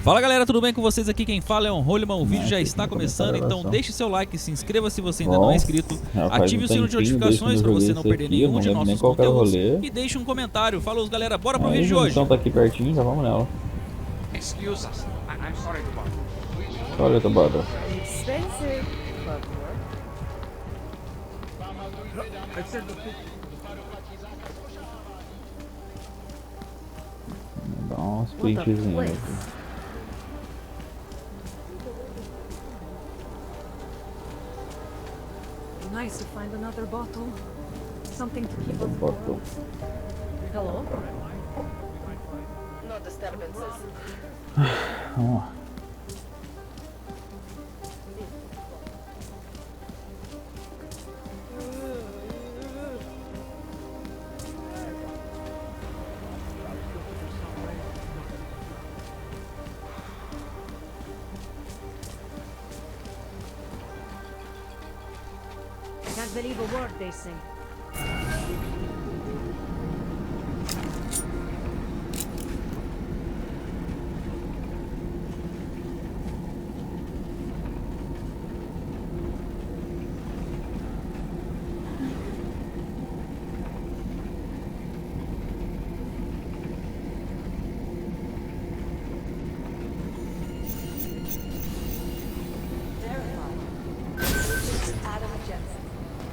Fala galera, tudo bem com vocês? Aqui quem fala é o Roleman, o vídeo já está começando, então deixe seu like, se inscreva se você ainda não é inscrito, ative o sino de notificações para você não perder nenhum de nossos conteúdos e deixe um comentário. Falou galera, bora pro vídeo de hoje. Então tá aqui pertinho, já vamos nela. Olha, tá bom. Dá uns printzinhos aqui. Nice to find another bottle. Something to keep us warm. Hello? No disturbances. Vamos lá. I can't believe a word they say.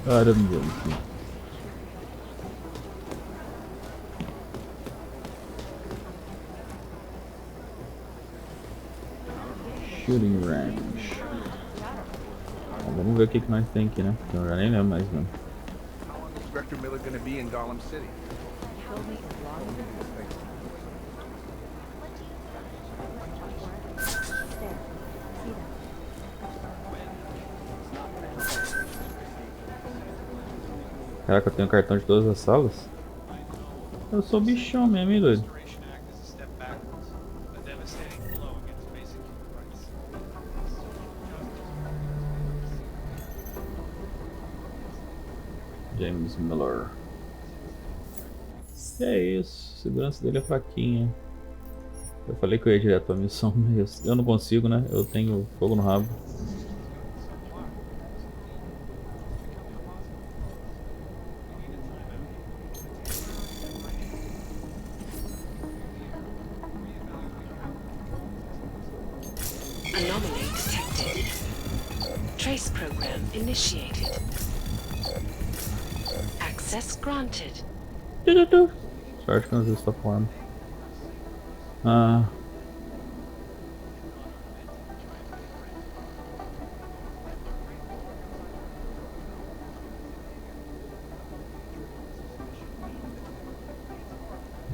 Adam Johnson. Shooting range. Vamos ver o que nós tem aqui, né? Eu já nem lembro mais, não. Caraca, eu tenho cartão de todas as salas? Eu sou bichão mesmo, hein, doido? James Miller. E é isso, a segurança dele é fraquinha. Eu falei que eu ia direto pra missão, mas eu não consigo, né? Eu tenho fogo no rabo. Anomaly detected. Trace program initiated. Access granted. Sorte que eu não vi essa forma.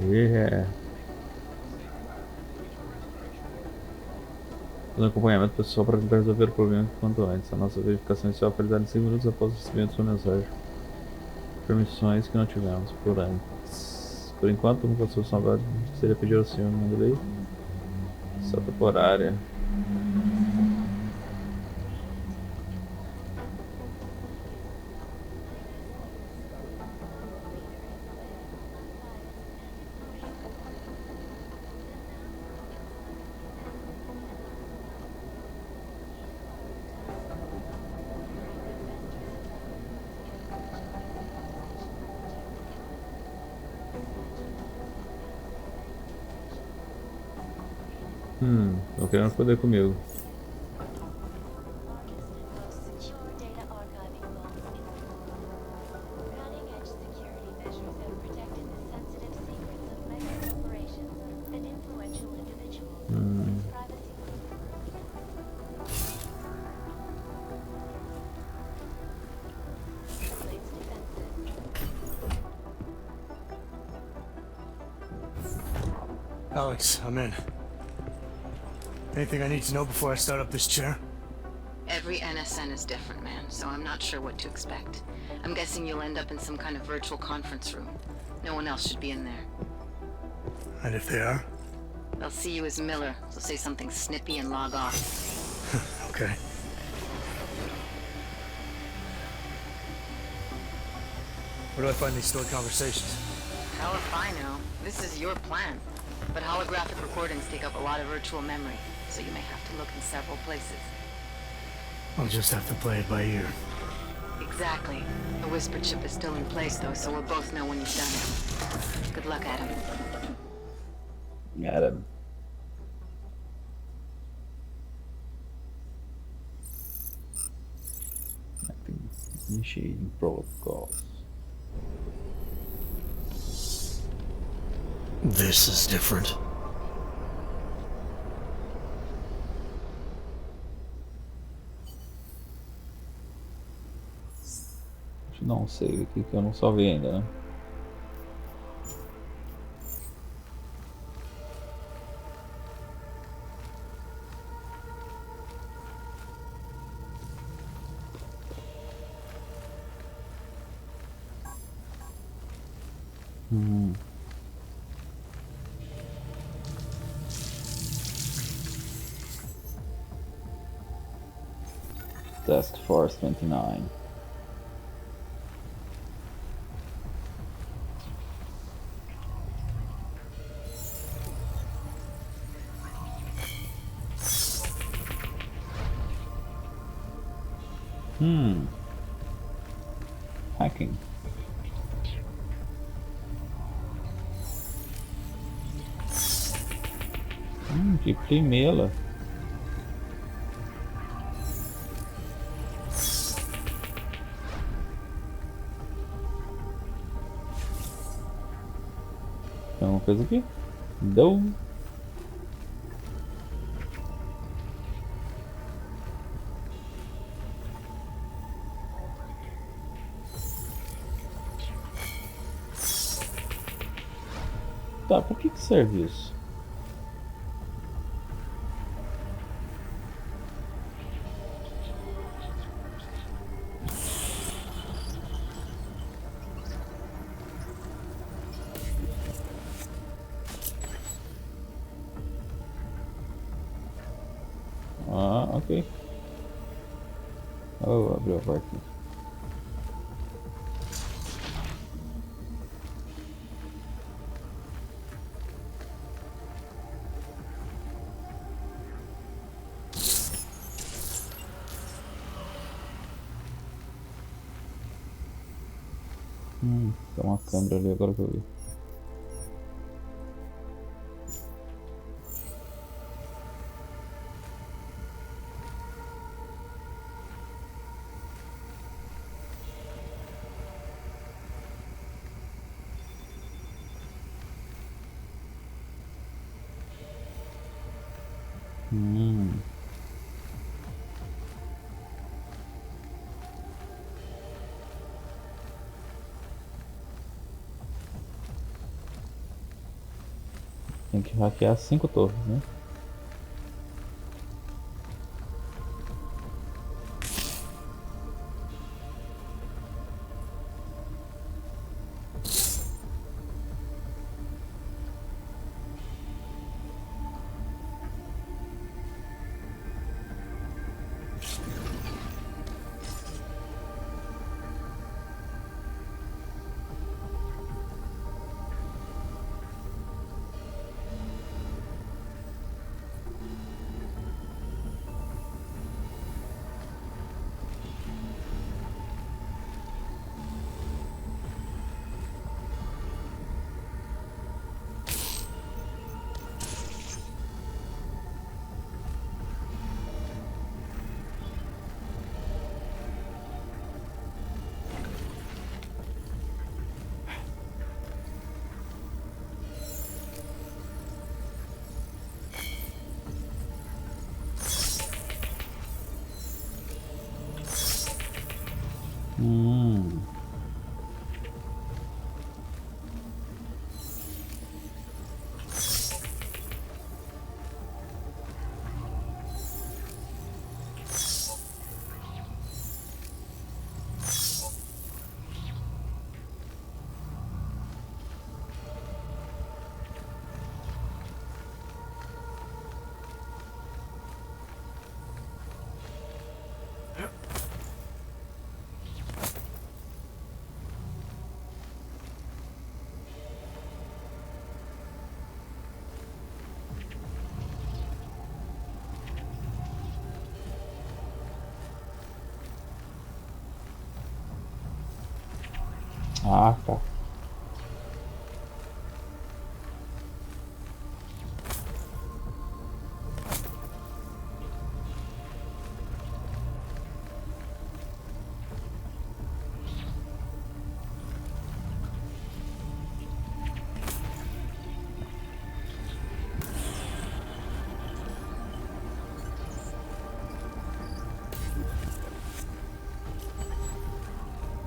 Yeah. Fazer acompanhamento pessoal para tentar resolver o problema quanto antes. A nossa verificação inicial foi realizada em 5 minutos após o recebimento da sua mensagem. Permissões que não tivemos por antes. Por enquanto, uma solução válida seria pedir ao senhor Mandley só temporária. Não querendo foder comigo. Alex, I'm in. Anything I need to know before I start up this chair? Every NSN is different, man, so I'm not sure what to expect. I'm guessing you'll end up in some kind of virtual conference room. No one else should be in there. And if they are? They'll see you as Miller, so say something snippy and log off. Okay. Where do I find these stored conversations? Hell if I know. This is your plan. But holographic recordings take up a lot of virtual memory, so you may have to look in several places. I'll just have to play it by ear. Exactly. The whispered chip is still in place, though, so we'll both know when you've done it. Good luck, Adam. Adam. Initiating protocols. This is different. Deixa eu dar um save aqui que eu não salvei ainda, né? Task Force 29. Hacking. Que primeira. Tem alguma coisa aqui? Deu. Tá, por que serve isso? Ah, ok. Oh, abriu a porta. Tem uma câmera ali agora que eu vi. Tem que hackear 5 torres, né? Ah, tá.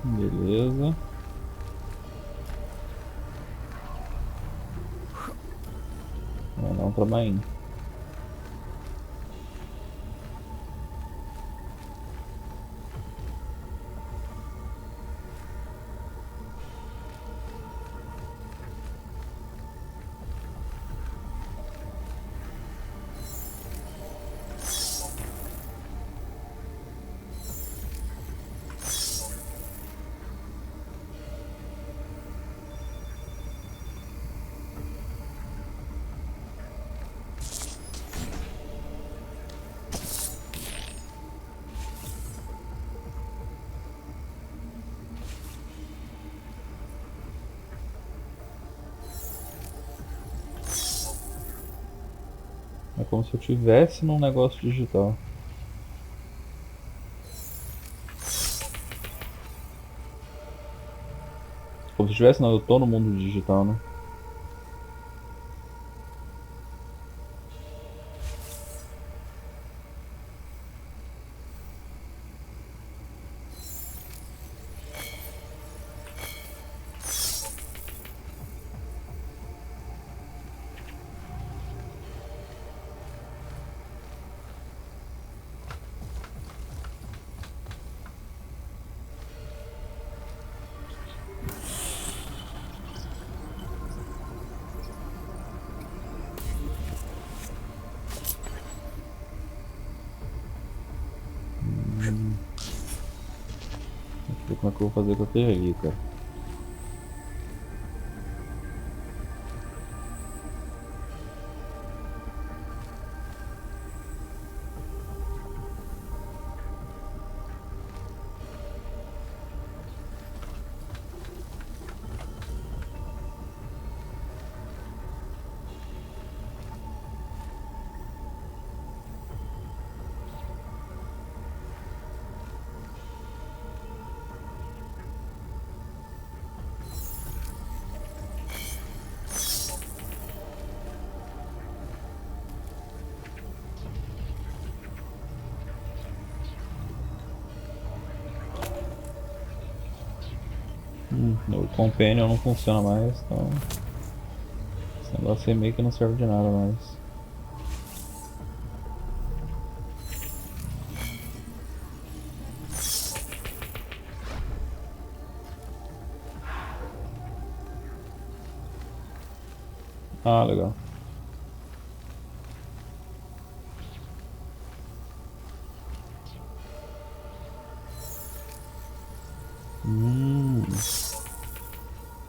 Beleza. Vai dar um trabalhinho. É como se eu tivesse num negócio digital. Como se eu tivesse, não, eu tô no mundo digital, né? Deixa eu ver como é que eu vou fazer com aquele ali, cara. O companion não funciona mais, então esse negócio aí meio que não serve de nada mais. Ah, legal.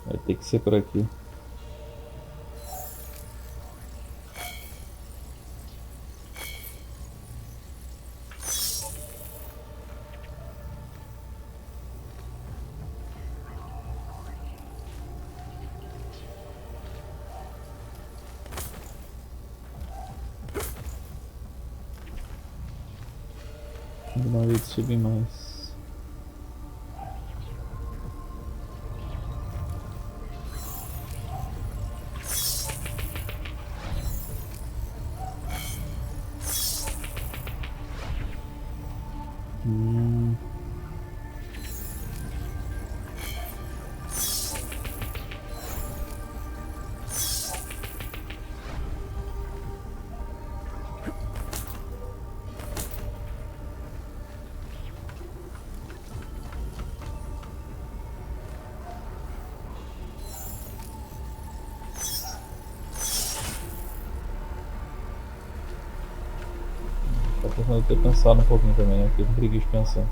Vai ter que ser por aqui. Não ia subir mais. Eu ter pensado um pouquinho também, né? Fiquei com preguiça de pensar.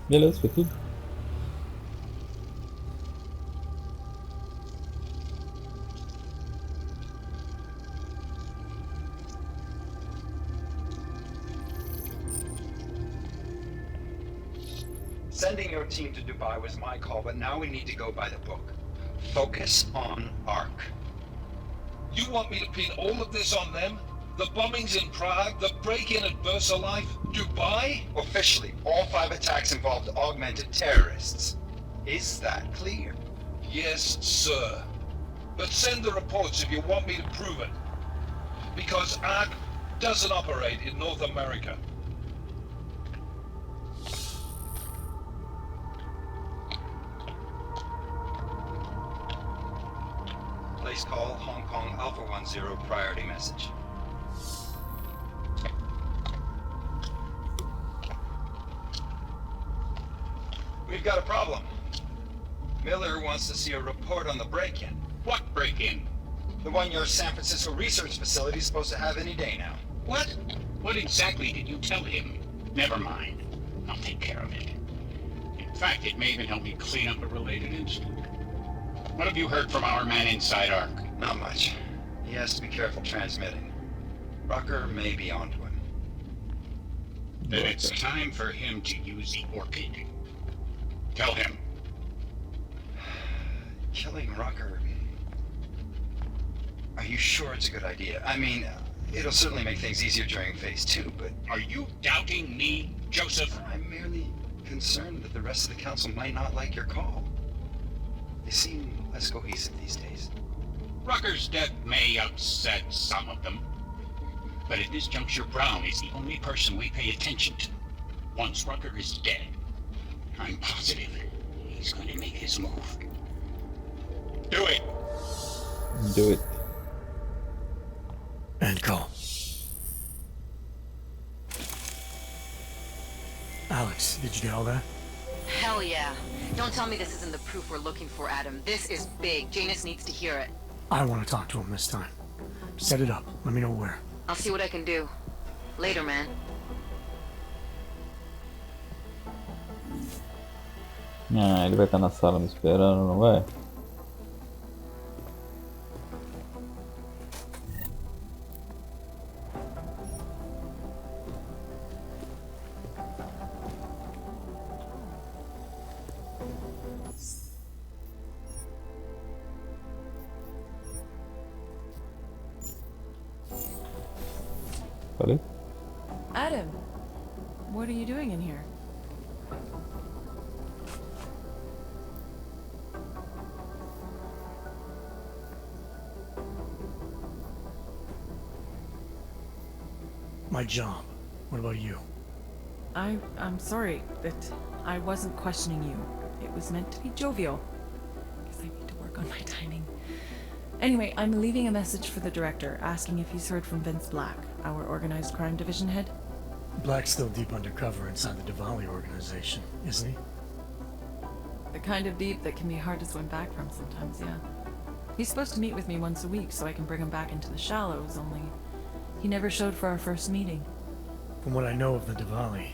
Beleza, foi tudo. Sending your team to Dubai was my call, but now we need to go by the book. Focus on ARC. You want me to pin all of this on them? The bombings in Prague, the break-in at VersaLife, Dubai? Officially, all 5 attacks involved augmented terrorists. Is that clear? Yes, sir. But send the reports if you want me to prove it. Because ARC doesn't operate in North America. Please call Hong Kong Alpha 10 priority message. We've got a problem. Miller wants to see a report on the break-in. What break-in? The one your San Francisco research facility is supposed to have any day now. What? What exactly did you tell him? Never mind. I'll take care of it. In fact, it may even help me clean up a related incident. What have you heard from our man inside ARC? Not much. He has to be careful transmitting. Rucker may be onto him. Then it's time for him to use the orchid. Tell him. Killing Rucker... Are you sure it's a good idea? I mean, it'll certainly make things easier during Phase 2, but... Are you doubting me, Joseph? I'm merely concerned that the rest of the council might not like your call. They seem less cohesive these days. Rucker's death may upset some of them. But at this juncture, Brown is the only person we pay attention to. Once Rucker is dead, I'm positive he's going to make his move. Do it! Do it. And call. Alex, did you get all that? Hell yeah. Don't tell me this isn't the proof we're looking for, Adam. This is big. Janus needs to hear it. I want to talk to him this time. Set it up. Let me know where. I'll see what I can do. Later, man. Ah, ele vai estar na sala me esperando, não vai? Falei? Adam, what are you doing in here? My job. What about you? I'm sorry, but I wasn't questioning you. It was meant to be jovial. Guess I need to work on my timing. Anyway, I'm leaving a message for the director, asking if he's heard from Vince Black, our organized crime division head. Black's still deep undercover inside the Diwali organization, isn't he? The kind of deep that can be hard to swim back from sometimes, yeah. He's supposed to meet with me once a week so I can bring him back into the shallows, only he never showed for our first meeting. From what I know of the Diwali,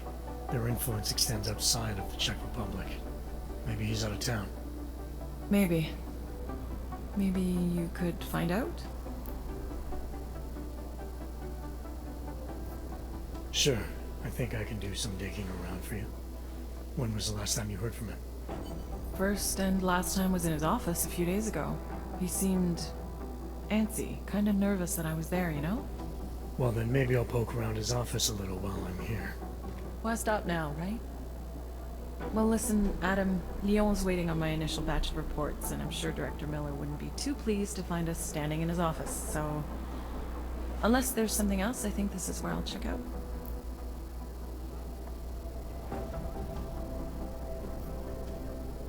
their influence extends outside of the Czech Republic. Maybe he's out of town. Maybe. Maybe you could find out? Sure. I think I can do some digging around for you. When was the last time you heard from him? First and last time was in his office a few days ago. He seemed antsy, kind of nervous that I was there, you know? Well, then maybe I'll poke around his office a little while I'm here. Why stop now, right? Well, listen, Adam, Lyon's waiting on my initial batch of reports, and I'm sure Director Miller wouldn't be too pleased to find us standing in his office, so... Unless there's something else, I think this is where I'll check out.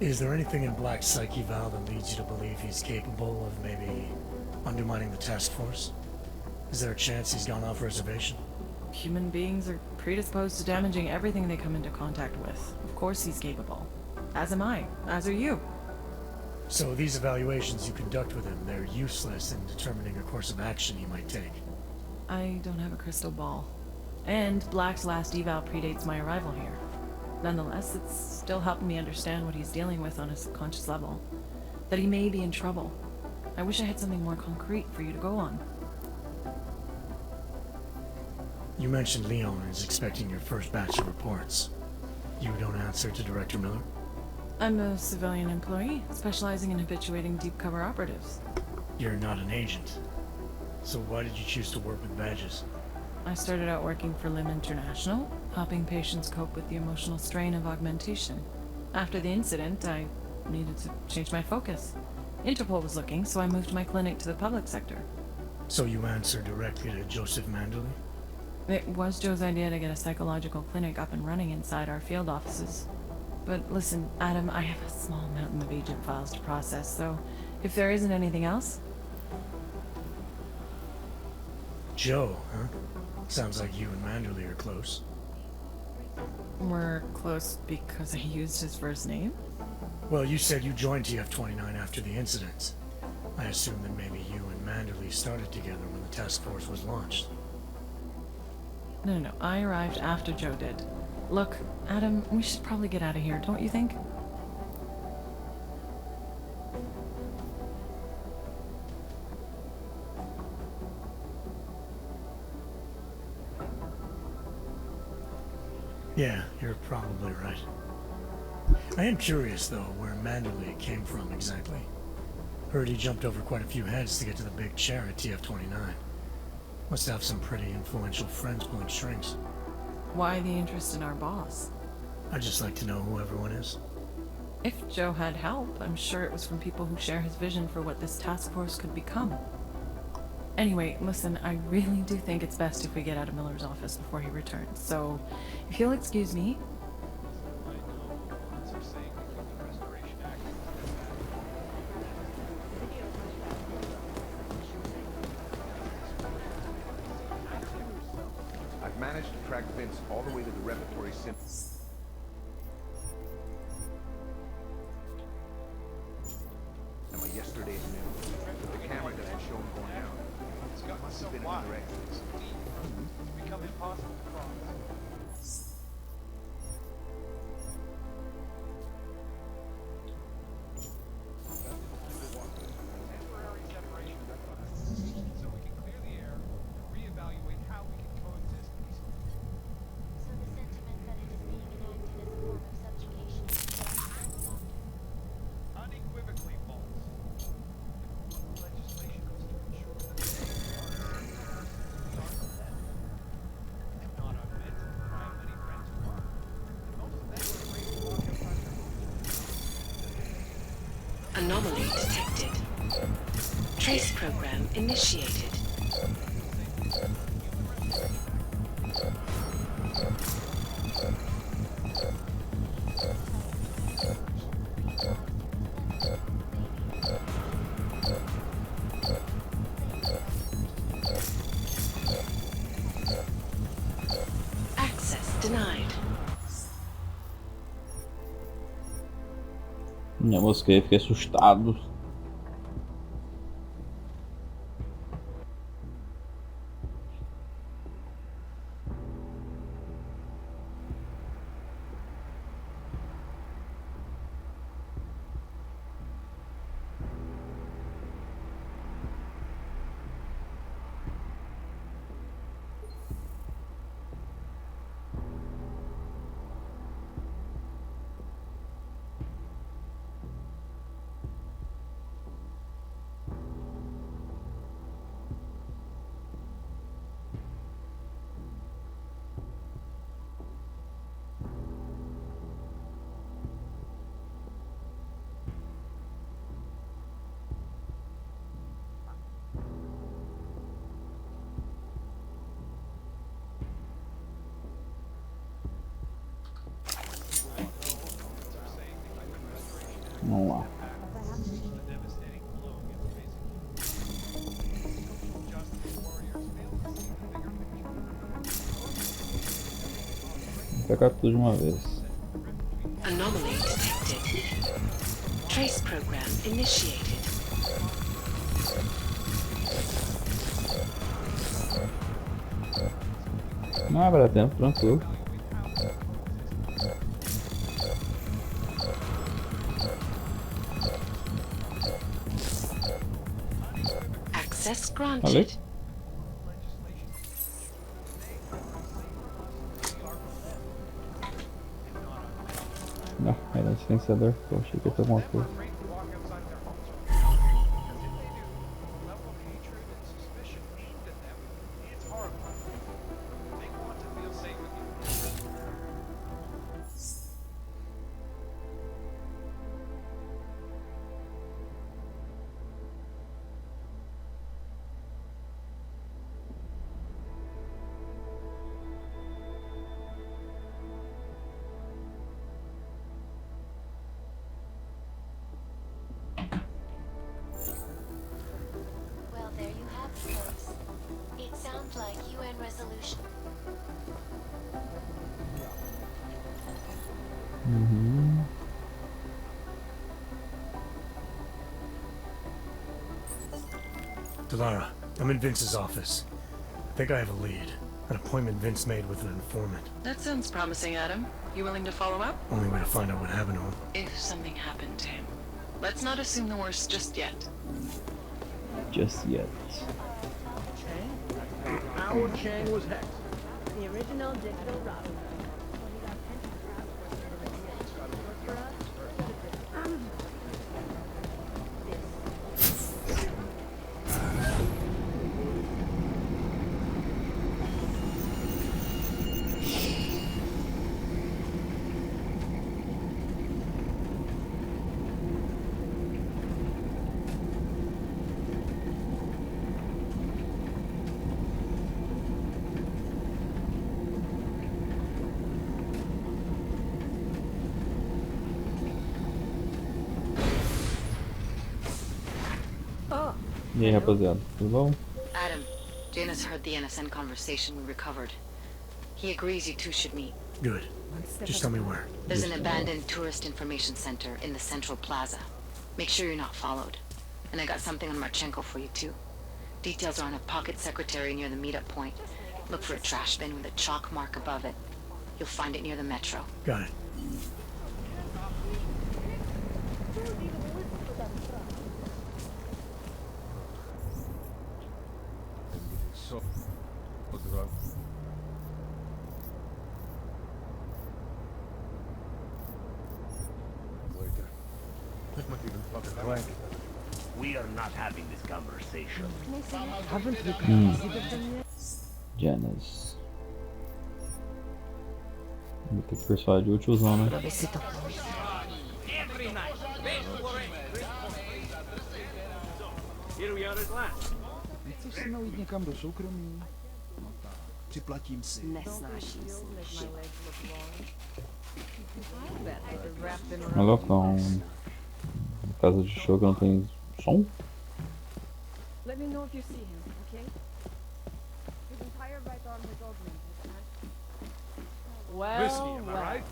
Is there anything in Black's psyche, Val, that leads you to believe he's capable of maybe undermining the task force? Is there a chance he's gone off reservation? Human beings are predisposed to damaging everything they come into contact with. Of course he's capable. As am I. As are you. So these evaluations you conduct with him, they're useless in determining a course of action he might take. I don't have a crystal ball. And Black's last eval predates my arrival here. Nonetheless, it's still helping me understand what he's dealing with on a subconscious level. That he may be in trouble. I wish I had something more concrete for you to go on. You mentioned Leon is expecting your first batch of reports. You don't answer to Director Miller? I'm a civilian employee, specializing in habituating deep cover operatives. You're not an agent. So why did you choose to work with badges? I started out working for Lim International, helping patients cope with the emotional strain of augmentation. After the incident, I needed to change my focus. Interpol was looking, so I moved my clinic to the public sector. So you answer directly to Joseph Manderley? It was Joe's idea to get a psychological clinic up and running inside our field offices. But listen, Adam, I have a small mountain of agent files to process, so if there isn't anything else... Joe, huh? Sounds like you and Manderley are close. We're close because I used his first name? Well, you said you joined TF-29 after the incident. I assumed that maybe you and Manderley started together when the task force was launched. No, I arrived after Joe did. Look, Adam, we should probably get out of here, don't you think? Yeah, you're probably right. I am curious, though, where Manderley came from exactly. Heard he jumped over quite a few heads to get to the big chair at TF-29. Must have some pretty influential friends pulling strings. Why the interest in our boss? I'd just like to know who everyone is. If Joe had help, I'm sure it was from people who share his vision for what this task force could become. Anyway, listen, I really do think it's best if we get out of Miller's office before he returns, so if you'll excuse me... I've managed to track Vince all the way to the repertory sim. Yesterday's news, but the camera doesn't show him going out. It's gotten so wide, so deep, it's become impossible to cross. Temporary separation, so we can clear the air and reevaluate how we can coexist peacefully. So the sentiment that it is being enacted as a form of subjugation is unequivocally false. Legislation is to ensure that the and not augment the crime many friends were. And most of them were afraid to walk outside their home. Anomaly detected. Trace program initiated. Access denied. Eu mosquei, fiquei assustado. tacar tudo de uma vez. Anomaly detected. Trace program initiated. Não, vai dar tempo, tranquilo. Access granted. Não, era silenciador, eu achei que ia ter alguma coisa. Well, there you have it, folks. It sounds like UN resolution. Delara, I'm in Vince's office. I think I have a lead. An appointment Vince made with an informant. That sounds promising, Adam. You willing to follow up? Only way to find out what happened to him. If something happened to him. Let's not assume the worst just yet. Just yet. Howard Chang was Hex. The original digital Robin. E aí, rapaziada, tudo bom? Adam, Janus heard the NSN conversation we recovered. He agrees you two should meet. Good. Just tell me where. There's an abandoned tourist information center in the central plaza. Make sure you're not followed. And I got something on Marchenko for you too. Details are on a pocket secretary near the meetup point. Look for a trash bin with a chalk mark above it. You'll find it near the metro. Got it. We are not having this conversation. Janus. Vou ter que persuadir o tiozão, né? Chceš se mnou jít někam do soukromí? No tak, připlatím si. Nesnáším si. É loucão. Casa de show que não tem som? Let me know if you see him, okay? His entire right arm is augmented. Whiskey, am I right?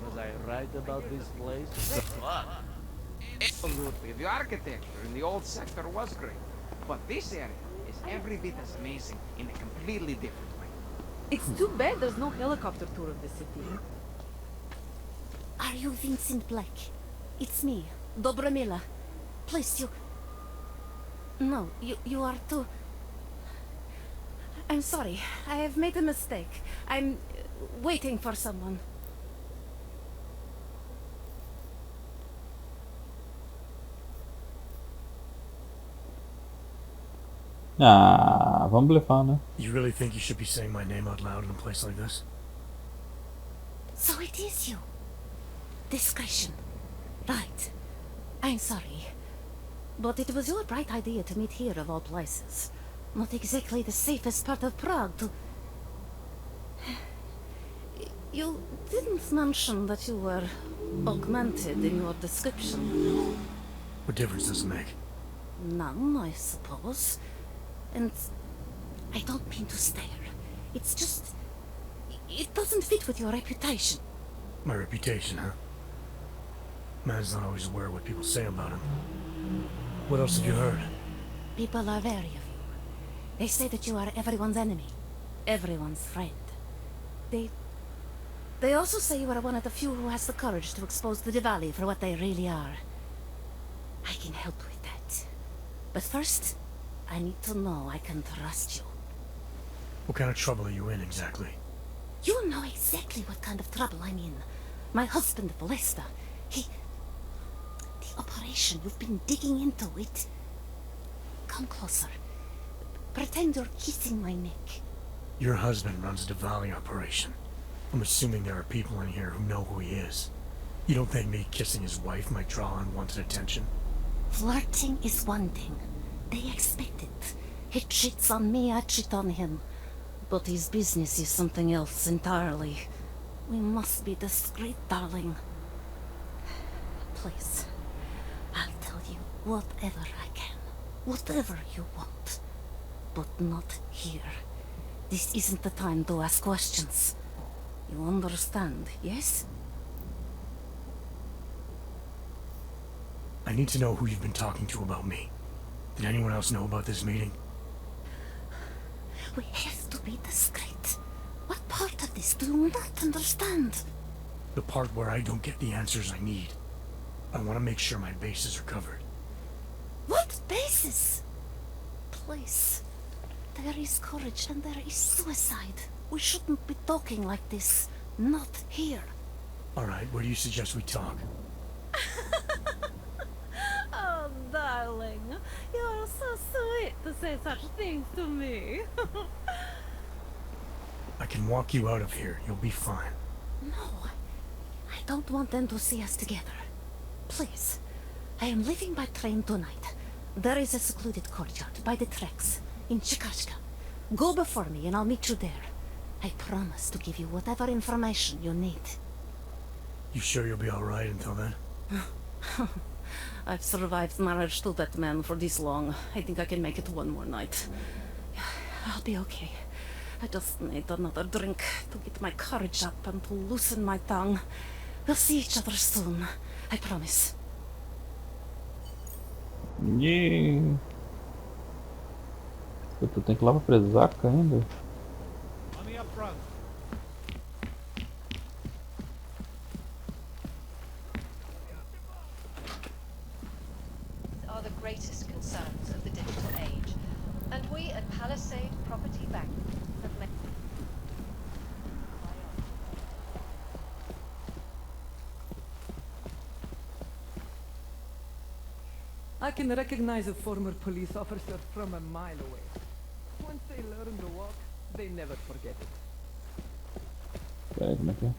Was I right about this place? Absolutely. The architecture in the old sector was great. But this area is every bit as amazing in a completely different way. It's too bad there's no helicopter tour of the city. Are you Vincent Blake? It's me, Dobramila. Please, you... No, you are too... I'm sorry, I have made a mistake. I'm waiting for someone. Ah, vamos blefar, né? You really think you should be saying my name out loud in a place like this? So it is you. Discretion. Right. I'm sorry. But it was your bright idea to meet here of all places. Not exactly the safest part of Prague to... You didn't mention that you were augmented in your description. What difference does it make? None, I suppose. And I don't mean to stare. It's just... It doesn't fit with your reputation. My reputation, huh? Man's not always aware of what people say about him. What else have you heard? People are wary of you. They say that you are everyone's enemy, everyone's friend. They also say you are one of the few who has the courage to expose the Diwali for what they really are. I can help with that. But first, I need to know I can trust you. What kind of trouble are you in, exactly? You know exactly what kind of trouble I'm in. My husband, Lester, the operation, you've been digging into it. Come closer. Pretend you're kissing my neck. Your husband runs a Diwali operation. I'm assuming there are people in here who know who he is. You don't think me kissing his wife might draw unwanted attention? Flirting is one thing. They expect it. He cheats on me, I cheat on him. But his business is something else entirely. We must be discreet, darling. Please, I'll tell you whatever I can. Whatever you want. But not here. This isn't the time to ask questions. You understand, yes? I need to know who you've been talking to about me. Did anyone else know about this meeting? We have to be discreet. What part of this do you not understand? The part where I don't get the answers I need. I want to make sure my bases are covered. What bases? Please. There is courage and there is suicide. We shouldn't be talking like this. Not here. Alright, where do you suggest we talk? Oh, darling. You're so sweet to say such things to me. I can walk you out of here. You'll be fine. No. I don't want them to see us together. Please. I am leaving by train tonight. There is a secluded courtyard by the tracks in Chikashka. Go before me and I'll meet you there. I promise to give you whatever information you need. You sure you'll be alright until then? I've survived marriage to that man for this long. I think I can make it one more night. I'll be okay. I just need another drink to get my courage up and to loosen my tongue. We'll see each other soon. I promise. Yeah. Tu tem que ir lá pra presaca ainda? Money up front. Are the greatest concerns of the digital age, and we at Palisade Property Bank have made. I can recognize a former police officer from a mile away. Once they learn to walk, they never forget it. Peraí, como é que é?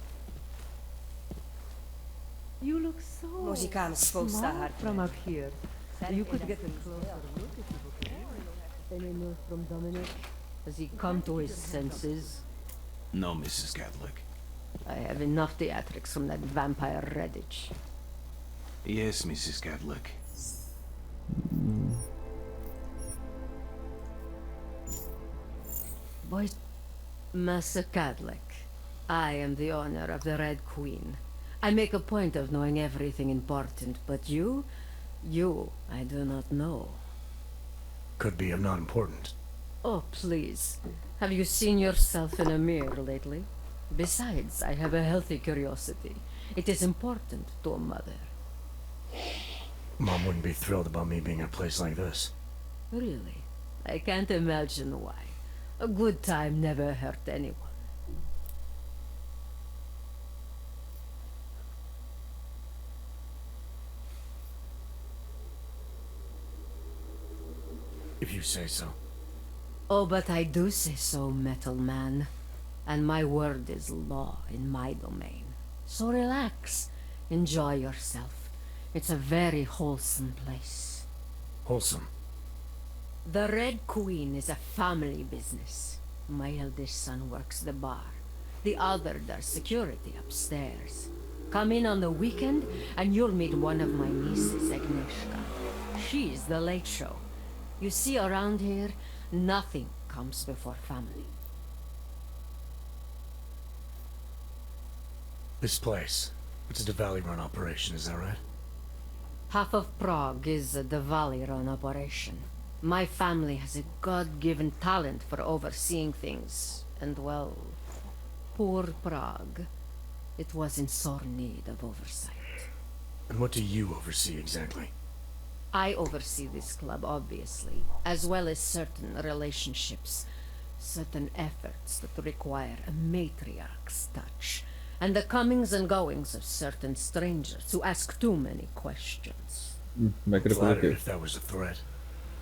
You look so small from up here. You could get a closer look if you look at Any news from Dominic? Has he come to his senses? No, Mrs. Catholic. I have enough theatrics from that vampire Redditch. Yes, Mrs. Catholic. Boys, Master Catholic, I am the owner of the Red Queen. I make a point of knowing everything important, but you, I do not know. Could be I'm not important. Oh, please. Have you seen yourself in a mirror lately? Besides, I have a healthy curiosity. It is important to a mother. Mom wouldn't be thrilled about me being in a place like this. Really? I can't imagine why. A good time never hurt anyone. If you say so. Oh, but I do say so, Metal Man. And my word is law in my domain. So relax. Enjoy yourself. It's a very wholesome place. Wholesome? The Red Queen is a family business. My eldest son works the bar. The other does security upstairs. Come in on the weekend and you'll meet one of my nieces, Agnieszka. She's the late show. You see, around here, nothing comes before family. This place, it's a Diwali-run operation, is that right? Half of Prague is a Diwali-run operation. My family has a God-given talent for overseeing things, and well, poor Prague. It was in sore need of oversight. And what do you oversee exactly? I oversee this club, obviously, as well as certain relationships, certain efforts that require a matriarch's touch, and the comings and goings of certain strangers who ask too many questions. Flattered if that was a threat.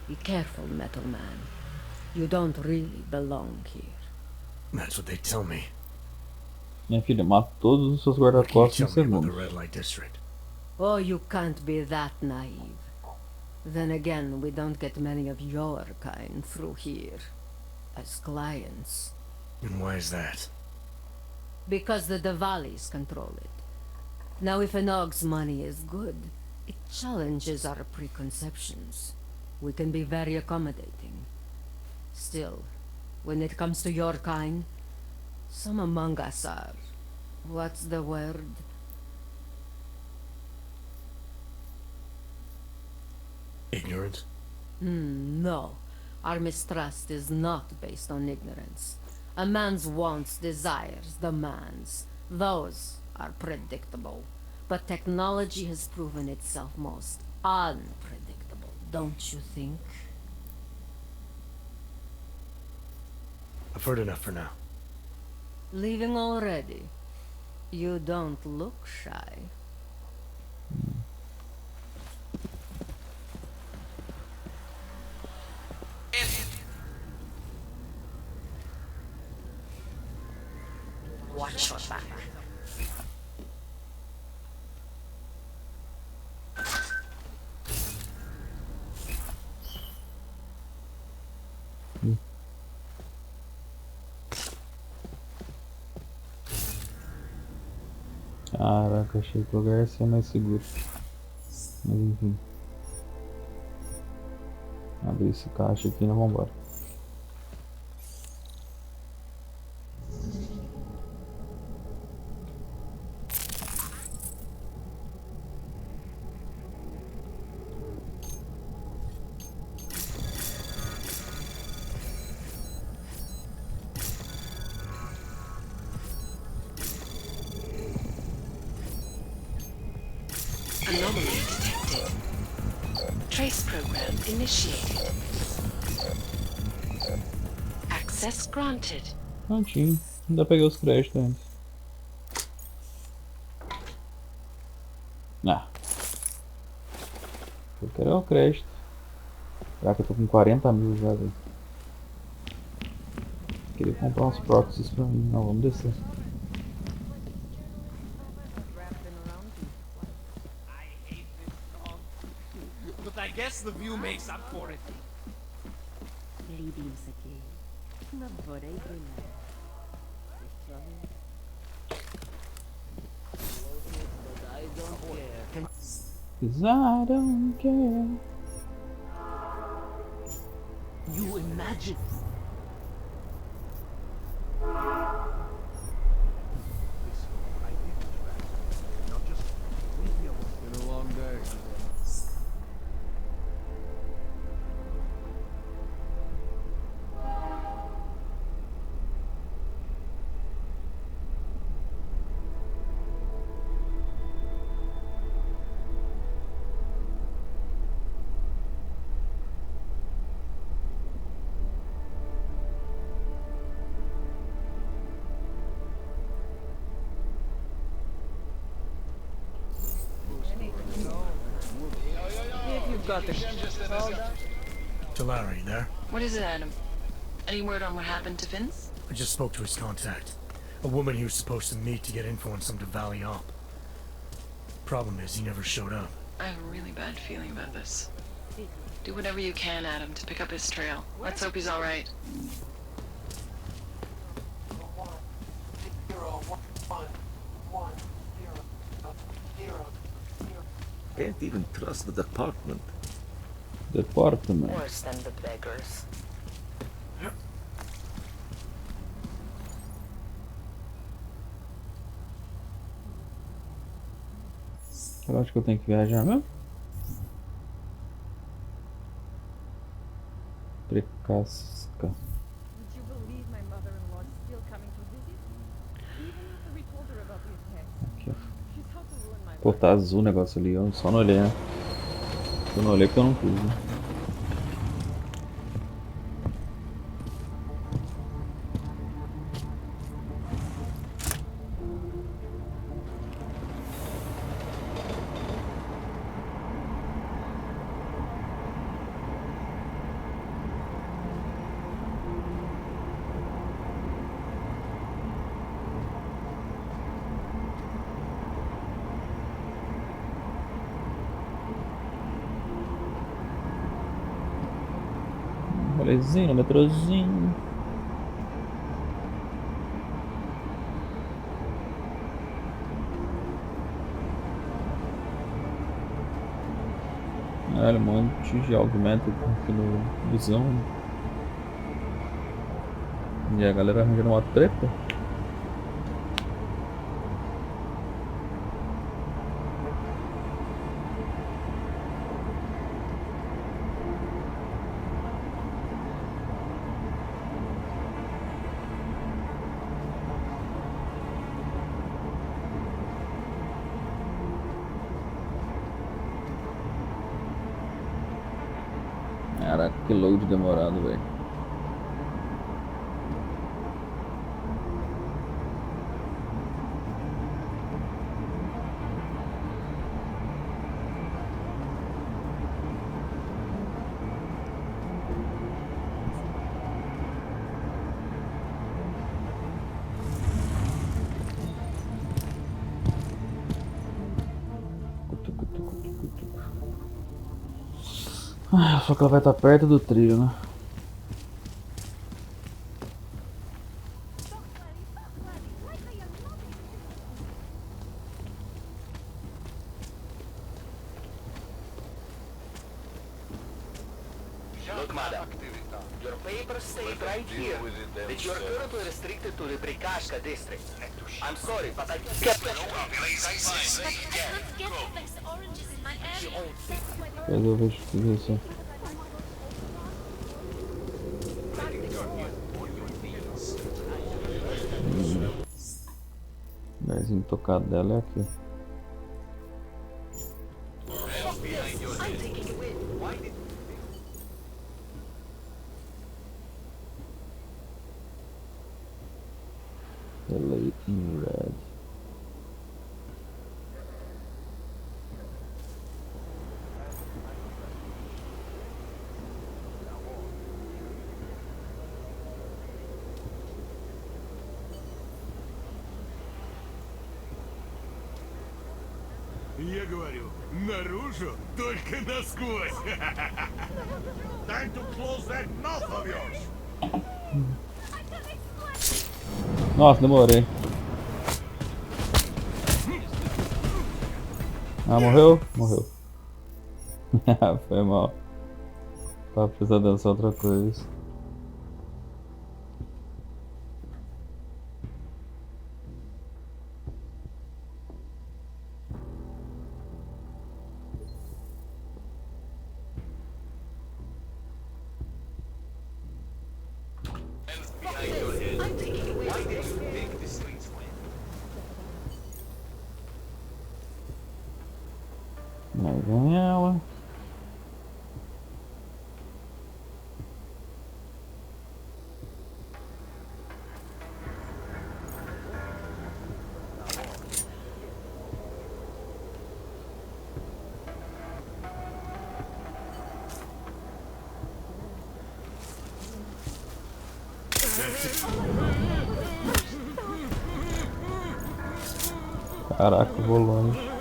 Be careful, Metal Man. You don't really belong here. That's what they tell me. Minha filha, mata todos os seus guarda-costas em segundos. Red light district. Oh, you can't be that naive. Then again, we don't get many of your kind through here as clients. And why is that? Because the Diwalis control it. Now, if a Nog's money is good, it challenges our preconceptions. We can be very accommodating. Still, when it comes to your kind, some among us are... what's the word? Ignorant? No. Our mistrust is not based on ignorance. A man's wants, desires, demands, those are predictable. But technology has proven itself most unpredictable, don't you think? I've heard enough for now. Leaving already? You don't look shy. Watch your back. Caraca, achei que o lugar ia ser mais seguro. Mas enfim. Abrir esse caixa aqui e nós vamos embora. Anomaly detected. Trace program initiated. Access granted. Prontinho. Ainda peguei os créditos antes. Ah. Eu quero é o crédito. Caraca, eu tô com 40 mil já, velho. Queria comprar uns próteses pra mim. Não, vamos descer. I guess the view makes up for it. Cause I don't care. You imagine. It's been a long day. Got the Delary, you there? What is it, Adam? Any word on what happened to Vince? I just spoke to his contact. A woman he was supposed to meet to get info on some Diwali op. Problem is, he never showed up. I have a really bad feeling about this. Do whatever you can, Adam, to pick up his trail. Let's hope he's alright. Can't even trust the department. Department. Worse than the beggars. Eu acho que eu tenho que viajar mesmo. Precasca. Would you believe my mother-in-law is still coming to visit? Even after we told her about the attacks. Aqui, ó. She's how to ruin my Pô, life. tá azul o negócio ali, eu só não olhei, né? Eu não olhei porque eu não quis, né? Rolezinho, no metrozinho. Olha, um monte de augmento aqui no busão. E a galera arranjando uma treta. Caraca, que load demorado, velho. Só que ela vai estar perto do trilho, né? Look, madam, your papers state right here that you are currently restricted to the Prekashka district. I'm sorry, but I can't get Depois eu vejo tudo isso. O lugarzinho tocado dela é aqui. Delay in red. Я говорю, наружу, только насквозь. Time to close that mouth of yours. Nossa, demorei. Ah, morreu? Morreu. Foi mal. Tava precisando dançar outra coisa. Vai vem ela. Caraca, vou longe.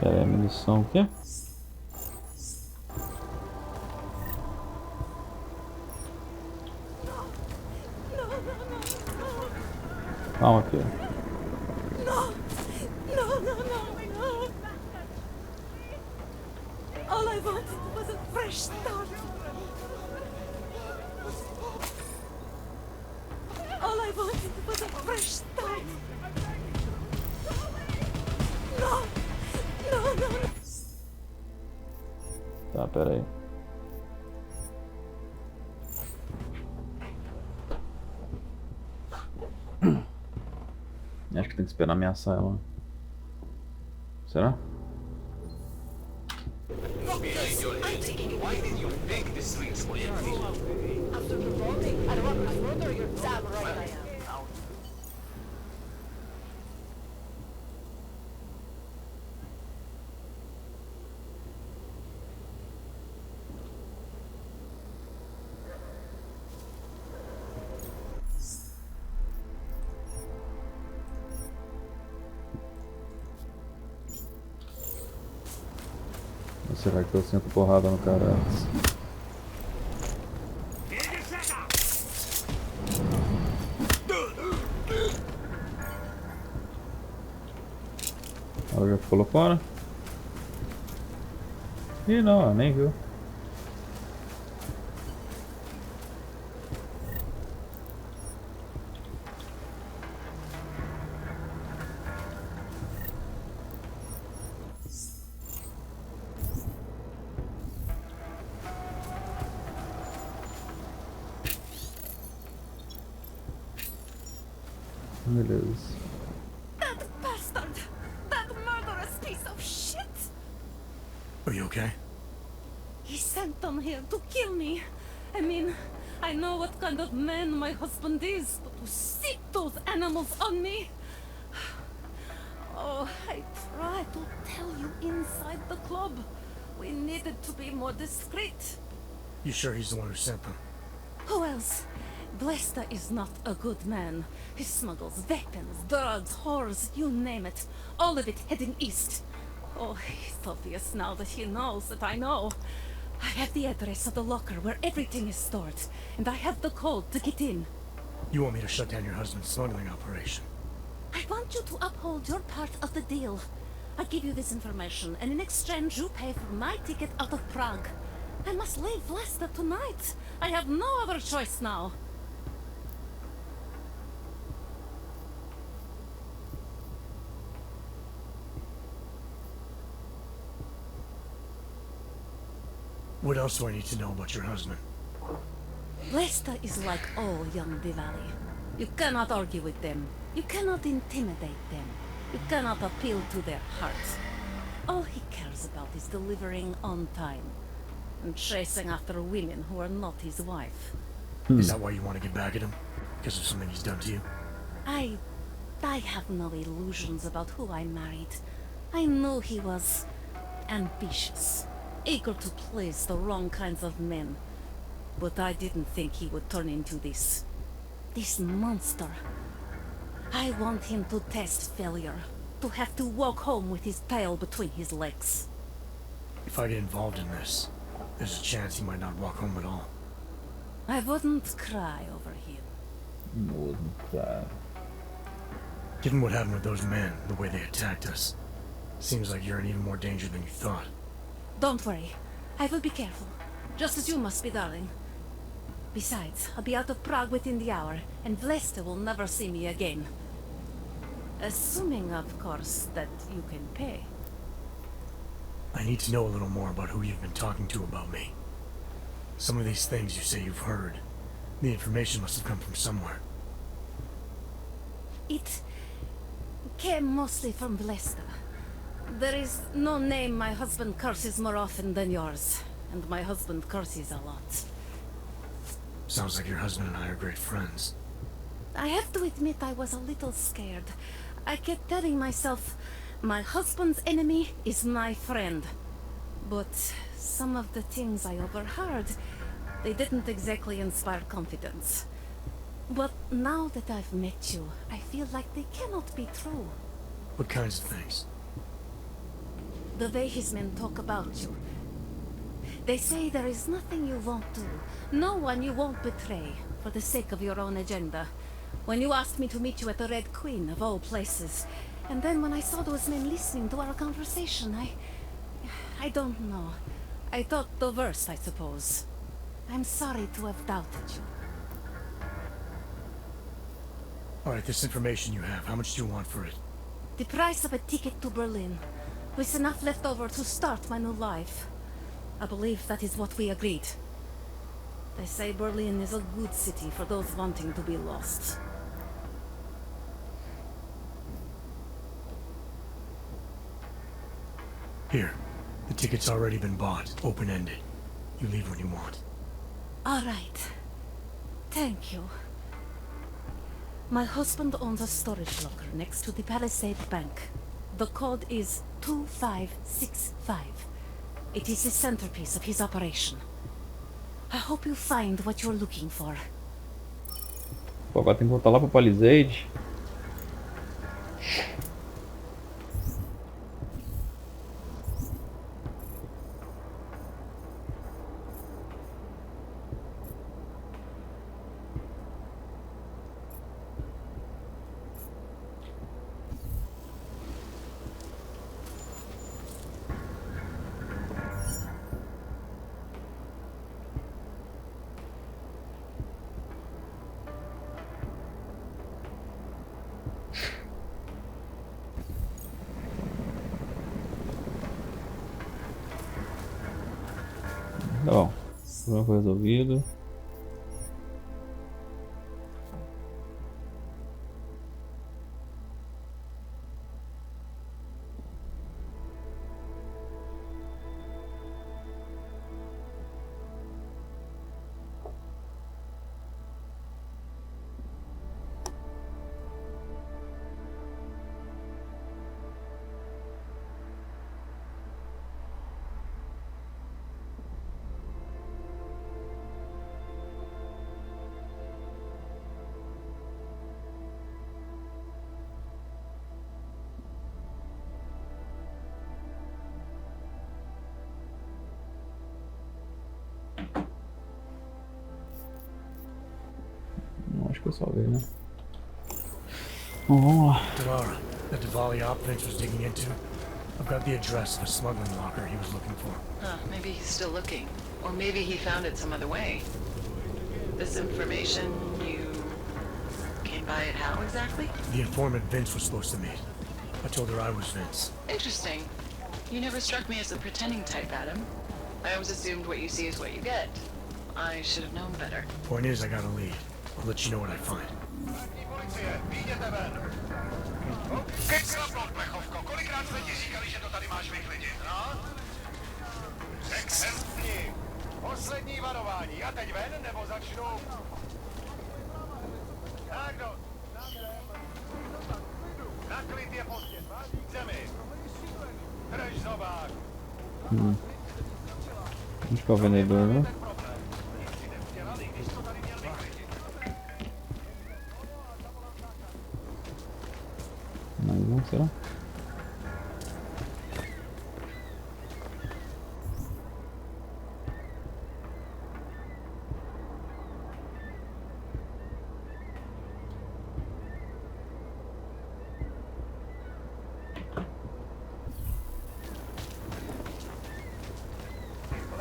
Pera aí, munição o quê? Calma, filho. No! No, no, no, no! All I wanted was a fresh start. All I wanted was a fresh start. No! No, no, no! Tá, pera aí. Acho que tem que esperar ameaçar ela. Será? I'm thinking, why did you think the streets were empty? After performing at Rock Murder, you're damn right I am. Ou será que eu sinto porrada no cara antes? Ela já pulou fora? Ih, não, ela nem viu. Beleza. That bastard! That murderous piece of shit! Are you okay? He sent them here to kill me. I mean, I know what kind of man my husband is, but to sick those animals on me... Oh, I tried to tell you inside the club. We needed to be more discreet. You sure he's the one who sent them? Who else? Blesta is not a good man. He smuggles weapons, drugs, whores, you name it. All of it heading east. Oh, it's obvious now that he knows that I know. I have the address of the locker where everything is stored, and I have the code to get in. You want me to shut down your husband's smuggling operation? I want you to uphold your part of the deal. I give you this information, and in exchange you pay for my ticket out of Prague. I must leave Blesta tonight. I have no other choice now. What else do I need to know about your husband? Blesta is like all young Diwali. You cannot argue with them. You cannot intimidate them. You cannot appeal to their hearts. All he cares about is delivering on time and chasing after women who are not his wife. Is that why you want to get back at him? Because of something he's done to you? I have no illusions about who I married. I knew he was ambitious, eager to please the wrong kinds of men. But I didn't think he would turn into this monster. I want him to test failure, to have to walk home with his tail between his legs. If I get involved in this, there's a chance he might not walk home at all. I wouldn't cry over him. Wouldn't cry. Given what happened with those men, the way they attacked us, seems like you're in even more danger than you thought. Don't worry. I will be careful. Just as you must be, darling. Besides, I'll be out of Prague within the hour, and Blesta will never see me again. Assuming, of course, that you can pay. I need to know a little more about who you've been talking to about me. Some of these things you say you've heard, the information must have come from somewhere. It came mostly from Blesta. There is no name my husband curses more often than yours, and my husband curses a lot. Sounds like your husband and I are great friends. I have to admit I was a little scared. I kept telling myself, my husband's enemy is my friend. But some of the things I overheard, they didn't exactly inspire confidence. But now that I've met you, I feel like they cannot be true. What kinds of things? The way his men talk about you. They say there is nothing you won't do, no one you won't betray, for the sake of your own agenda. when you asked me to meet you at the Red Queen, of all places. And then when I saw those men listening to our conversation, I don't know. I thought the worst, I suppose. I'm sorry to have doubted you. Alright, this information you have, how much do you want for it? The price of a ticket to Berlin, with enough left over to start my new life. I believe that is what we agreed. They say Berlin is a good city for those wanting to be lost. Here, the ticket's already been bought, open-ended. You leave when you want. All right. Thank you. My husband owns a storage locker next to the Palisade Bank. The code is 2565. It is the centerpiece of his operation. I hope you find what you're looking for. Pô, agora tem que voltar lá pra Palisade. Tá bom, o problema foi resolvido. Acho que eu só ver, né? Bom, vamos lá. Delara, the Diwali op Vince was digging into. I've got the address of a smuggling locker he was looking for. Maybe he's still looking. Or maybe he found it some other way. This information, you came by it how exactly? The informant Vince was supposed to meet. I told her I was Vince. Interesting. You never struck me as a pretending type, Adam. I always assumed what you see is what you get. I should have known better. Point is, I got a lead. I'll let you know what I find. Poslední varování. Já teď ven, nebo začnu? Tak do. Naklid je pozdě, tváří k zemi. Drž zobák. Acho que é o vendedor, né? Mais um, será?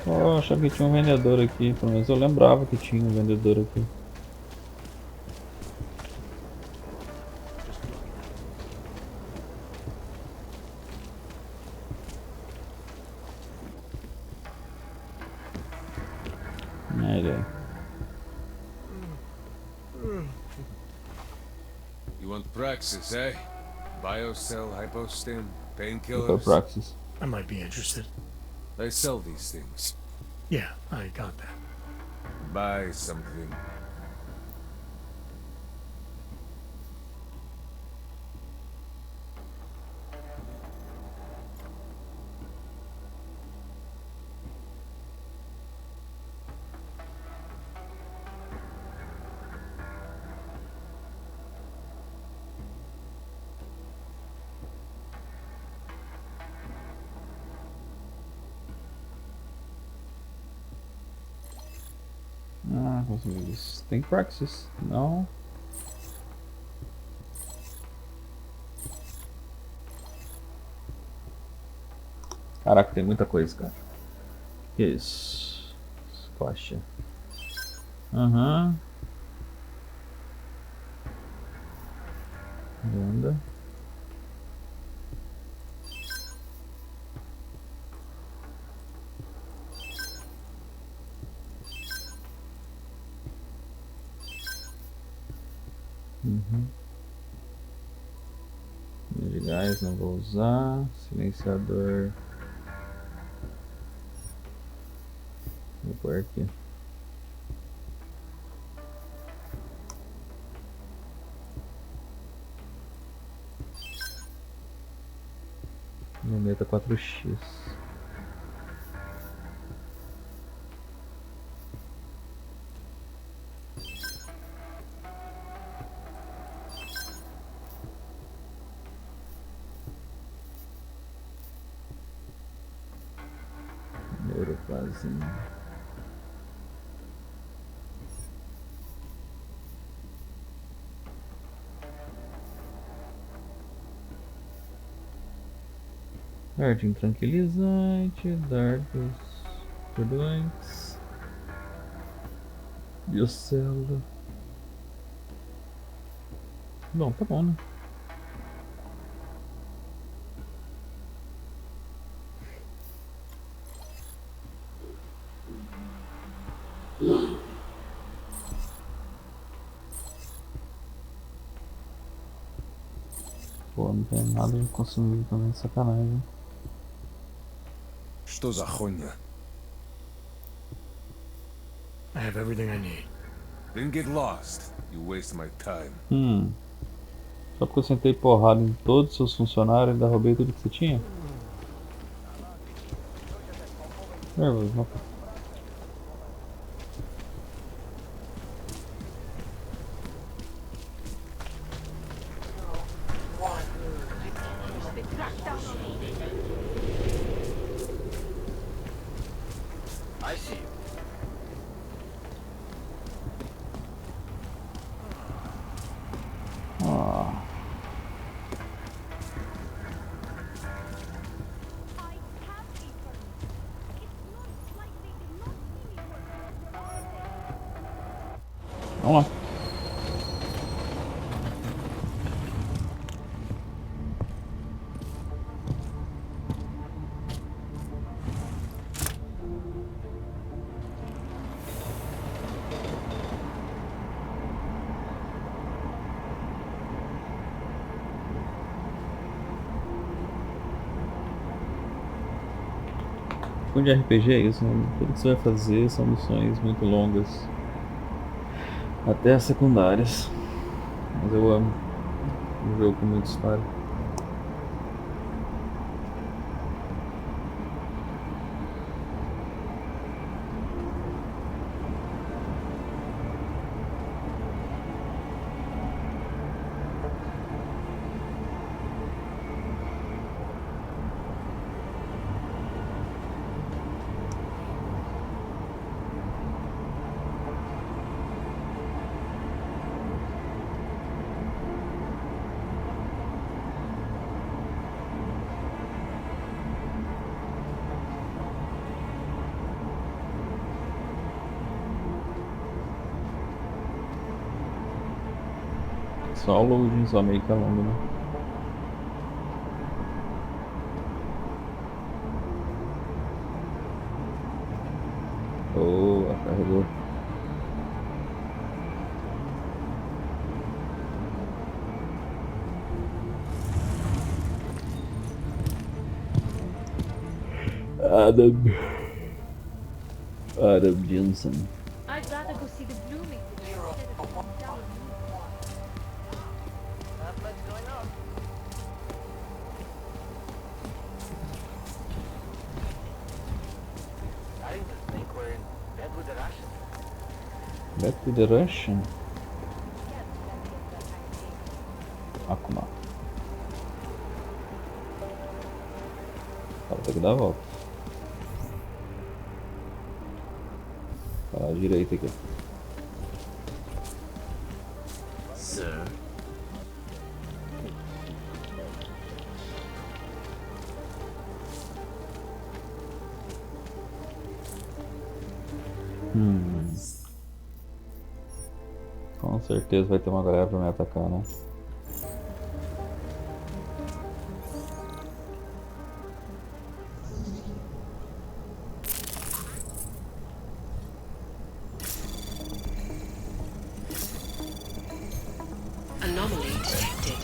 Oh, achava que tinha um vendedor aqui, pelo menos eu lembrava que tinha um vendedor aqui. You want Praxis, eh? Biocell, hypostim, Painkillers. Praxis. I might be interested. They sell these things. Yeah, I got that. Buy something. Ah, consegui isso. Tem Praxis? Não. Caraca, tem muita coisa, cara. Que isso? Squash. Aham. Venda. De gás não vou usar. Silenciador. Vou pôr aqui. Luneta 4x. Neuroplazinho. Jardim tranquilizante, dardos perdoantes, biocélula. Bom, tá bom, né? Pô, não tem nada de consumível também, sacanagem. Что за хуйня? I have everything I need. Then get lost. You waste my time. Só porque eu sentei porrada em todos os seus funcionários e ainda roubei tudo que você tinha? Nervoso, não. I see you. Vamos lá. De RPG é isso, né? Tudo que você vai fazer são missões muito longas, até as secundárias, mas eu amo um jogo com muita história. Só o loading, só meio que é longo, né? Boa, carregou. Adam Johnson. I'd rather go see the blooming instead of down. Not much going on. Starting to think we're in bed with the Russians. Back to the Russian? Akuma. Cara, tem que dar a volta. Para a direita aqui. Sir. Com certeza vai ter uma galera pra me atacar, né? Anomaly detected.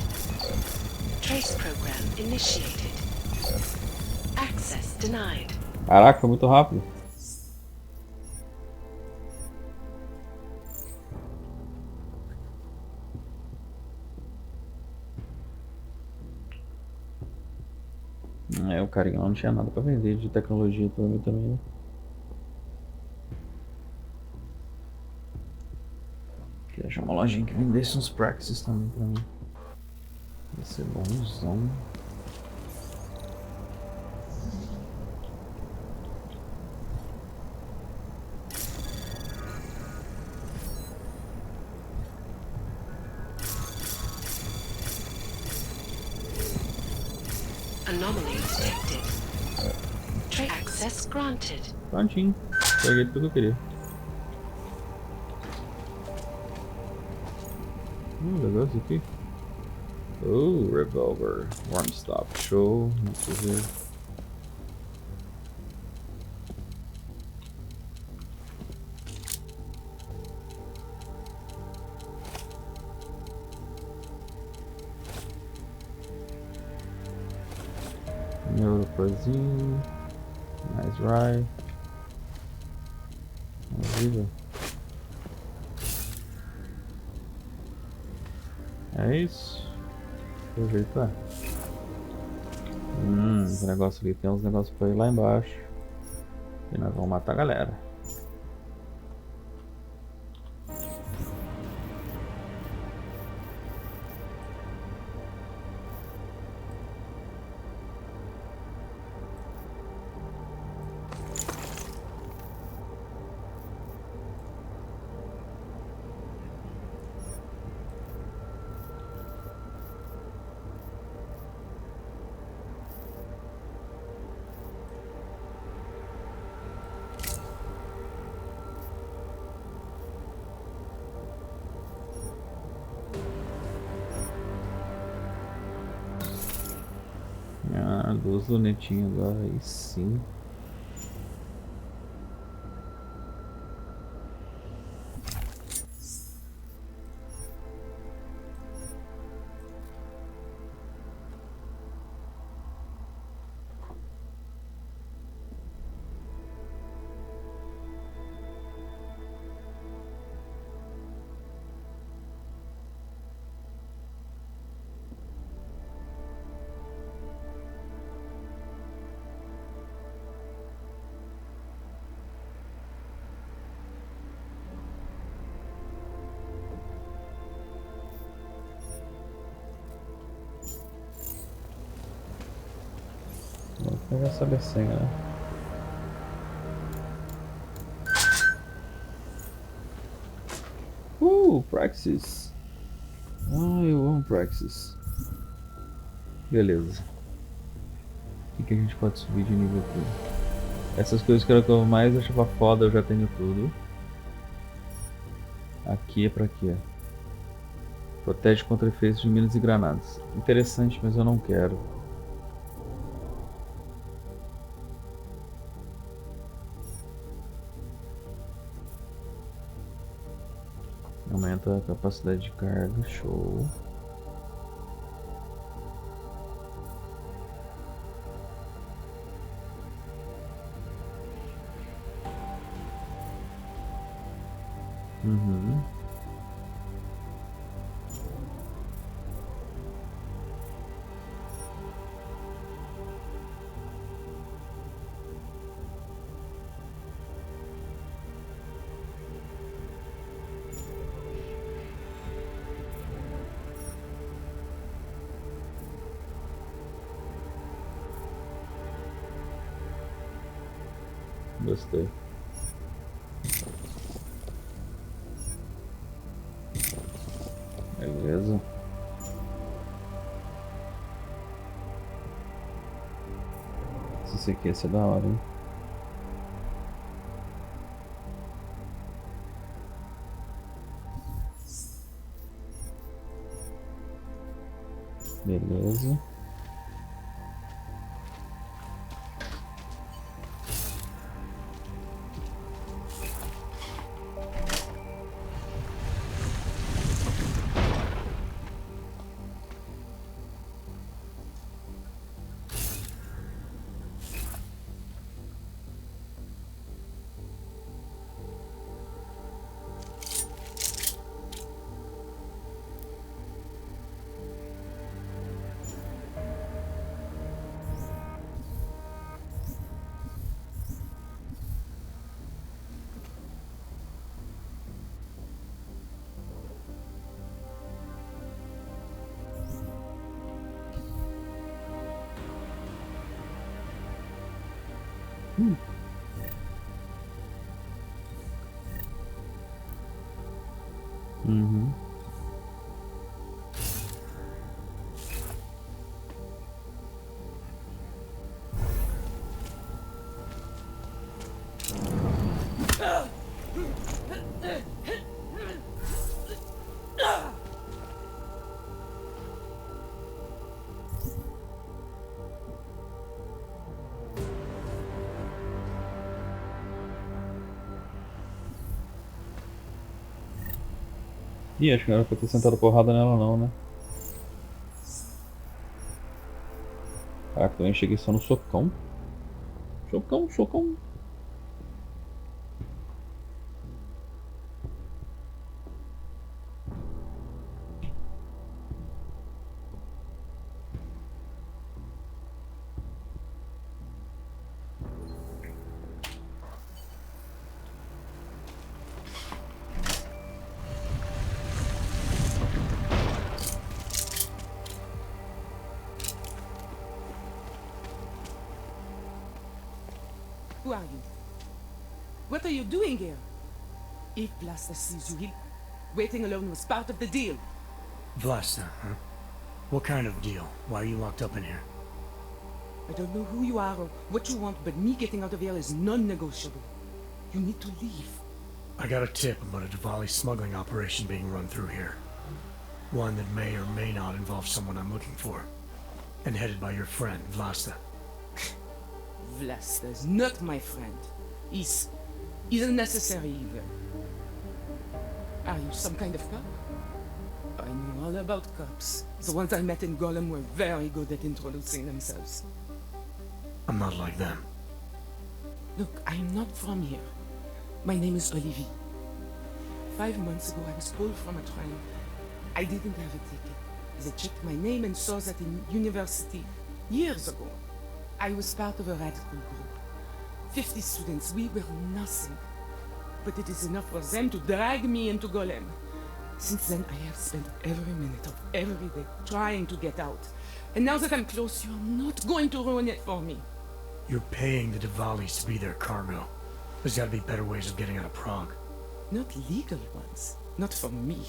Trace program initiated. Access denied. Caraca, foi muito rápido. O carinha não tinha nada pra vender de tecnologia pra mim também, né? Queria achar uma lojinha que vendesse uns praxis também pra mim. Ia ser bonzão. Anomaly detected. Access granted. Prontinho. Peguei tudo que eu queria. Legal isso aqui. Oh, revolver. Warm stop. Show. Deixa eu ver. Neuroporzinho. Nice ride. Maravilha. É isso. Aproveitar. Esse negócio ali tem uns negócios pra ir lá embaixo. E nós vamos matar a galera. Duas lunetinhas agora, aí sim. Vou pegar essa becenha, né? Praxis. Eu amo Praxis. Beleza. O que a gente pode subir de nível aqui? Essas coisas que era o que eu mais achava foda, eu já tenho tudo. Aqui é pra quê? Protege contra efeitos de minas e granadas. Interessante, mas eu não quero. Aumenta a capacidade de carga, show. Gostei. Beleza. Esse aqui ia ser da hora, hein? Beleza. Uhum. Ih, acho que não era pra ter sentado porrada nela não, né? Caraca, também cheguei só no socão. Socão, socão. Who are you? What are you doing here? If Blaster sees you, waiting alone was part of the deal. Vlasta, huh? What kind of deal? Why are you locked up in here? I don't know who you are or what you want, but me getting out of here is non-negotiable. You need to leave. I got a tip about a Diwali smuggling operation being run through here. One that may or may not involve someone I'm looking for. And headed by your friend, Vlasta. Vlasta's not my friend. He's unnecessary evil. Are you some kind of cop? I know all about cops. The ones I met in Golem were very good at introducing themselves. I'm not like them. Look, I'm not from here. My name is Olivier. 5 months ago, I was pulled from a train. I didn't have a ticket. They checked my name and saw that in university years ago. I was part of a radical group. 50 students, we were nothing. But it is enough for them to drag me into Golem. Since then, I have spent every minute of every day trying to get out. And now that I'm close, you're not going to ruin it for me. You're paying the Diwalis to be their cargo. There's gotta be better ways of getting out of Prague. Not legal ones. Not for me.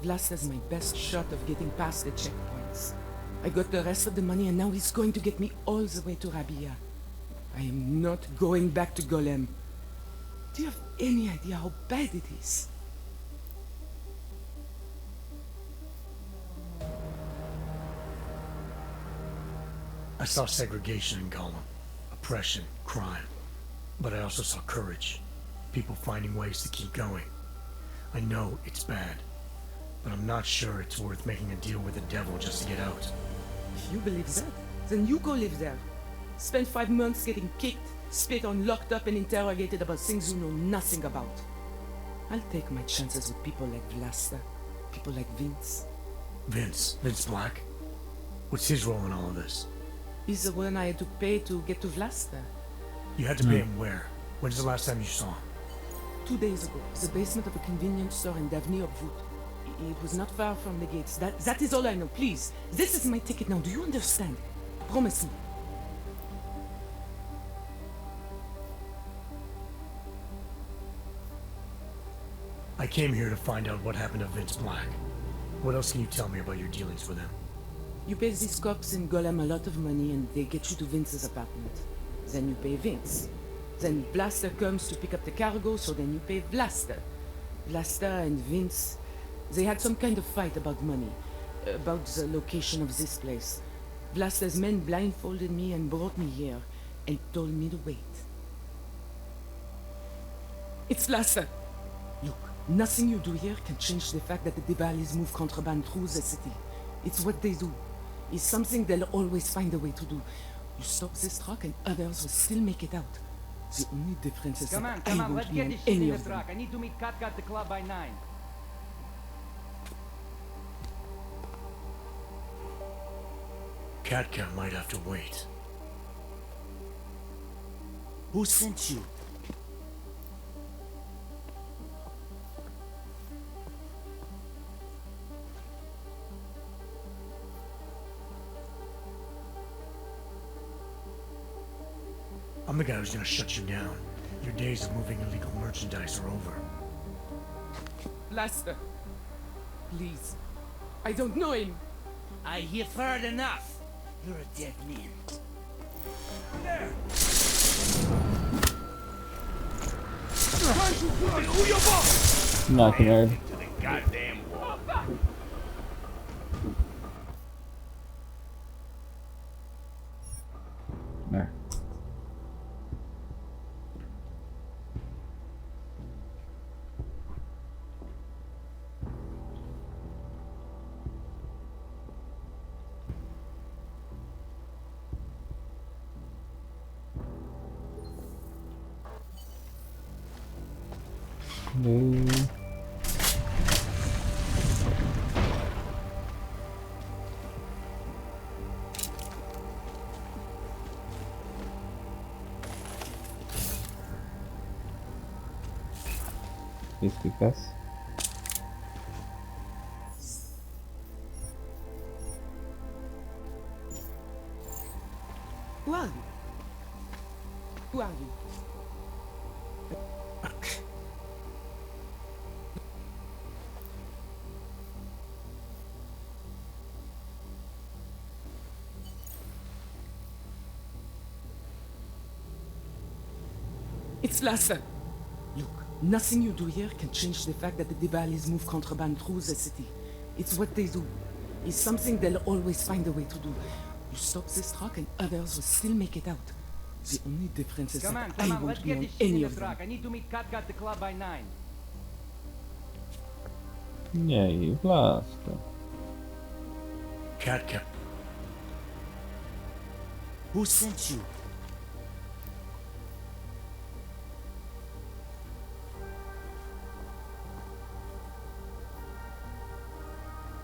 Vlasta's my best shot of getting past the checkpoints. I got the rest of the money and now he's going to get me all the way to Rabia. I am not going back to Golem. Do you have any idea how bad it is? I saw segregation in Golem. Oppression, crime. But I also saw courage. People finding ways to keep going. I know it's bad. But I'm not sure it's worth making a deal with the devil just to get out. If you believe that, then you go live there. Spend 5 months getting kicked, spit on, locked up and interrogated about things you know nothing about. I'll take my chances with people like Vlasta, people like Vince. Vince Black? What's his role in all of this? He's the one I had to pay to get to Vlasta. You had to pay him where? When's the last time you saw him? 2 days ago, the basement of a convenience store in Davni Obvut. It was not far from the gates. That is all I know. Please, this is my ticket now. Do you understand? Promise me. I came here to find out what happened to Vince Black. What else can you tell me about your dealings with him? You pay these cops in Golem a lot of money and they get you to Vince's apartment. Then you pay Vince. Then Blaster comes to pick up the cargo, so then you pay Blaster. Blaster and Vince, they had some kind of fight about money. about the location of this place. Vlasta's men blindfolded me and brought me here and told me to wait. It's Vlasta. Look, nothing you do here can change the fact that the Devalis move contraband through the city. It's what they do. It's something they'll always find a way to do. You stop this truck and others will still make it out. The only difference is that I won't be on any of them. I need to meet Kat at the club by 9. Katka might have to wait. Who sent you? I'm the guy who's gonna shut you down. Your days of moving illegal merchandise are over. Vlasta, please. I don't know him. You've heard enough. You're a dead man. There! Not nerd. To the goddamn wall. There. No. Explicasse. Who are you? Who are you? It's Vlasta. Look, nothing you do here can change the fact that the Devalis move contraband through the city. It's what they do. It's something they'll always find a way to do. You stop this truck and others will still make it out. The only difference is that I won't be on any of them. I need to meet Kat at the club by 9. E aí, Vlasta? Katka. Who sent you?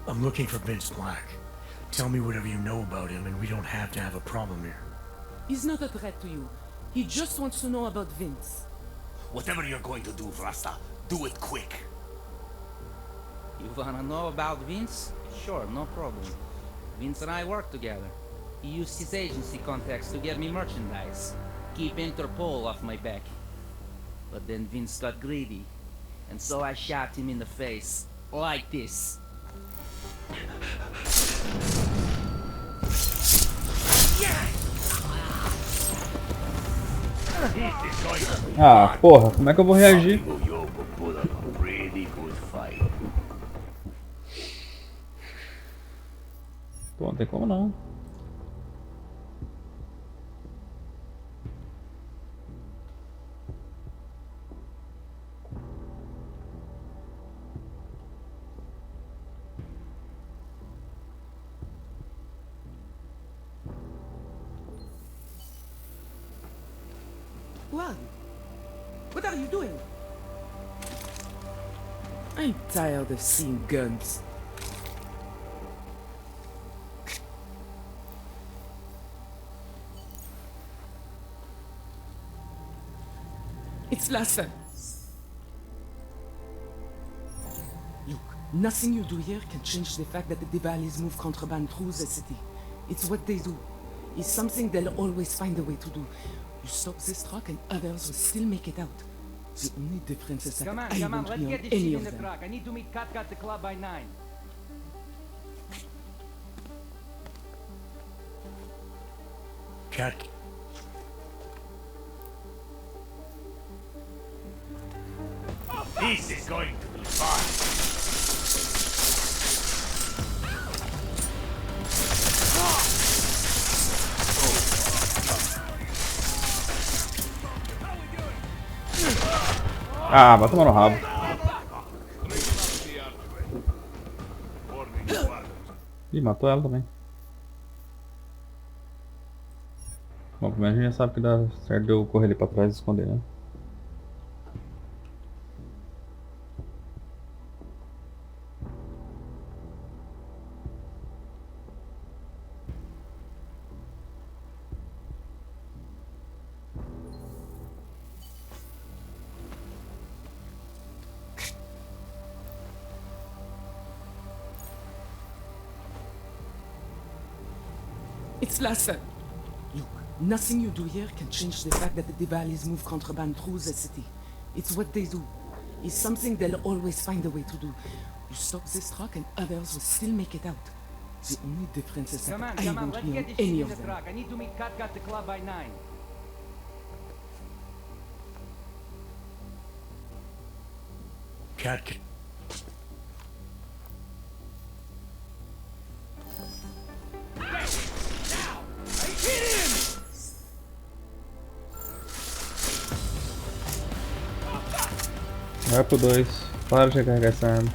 I'm looking for Vince Black. Tell me whatever you know about him and we don't have to have a problem here. He's not a threat to you. He just wants to know about Vince. Whatever you're going to do, Vlasta, do it quick. You wanna know about Vince? Sure, no problem. Vince and I work together. He used his agency contacts to get me merchandise. Keep Interpol off my back. But then Vince got greedy. And so I shot him in the face. Like this. Ah, porra, como é que eu vou reagir? Pô, não tem como não. Who are you? What are you doing? I'm tired of seeing guns. It's Vlasta. Look, nothing you do here can change the fact that the Devalis move contraband through the city. It's what they do. It's something they'll always find a way to do. You stop this truck and others will still make it out. The only difference is that I won't let's be get on this any shit of in the them. truck. I need to meet Kat at the club by 9. Kat. This is going to be fun. Ah, vai tomar no rabo. Ih, matou ela também. Bom, primeiro a gente já sabe que dá certo de eu correr ali pra trás e esconder, né? It's Lhasa. Look, nothing you do here can change the fact that the Dibalis move contraband through the city. It's what they do. It's something they'll always find a way to do. You stop this truck and others will still make it out. The only difference is that I Come on, won't let's be get on this any shit in of the them. truck. I need to meet Kat at the club by 9. Cat. Vai pro 2. Para de carregar essa arma.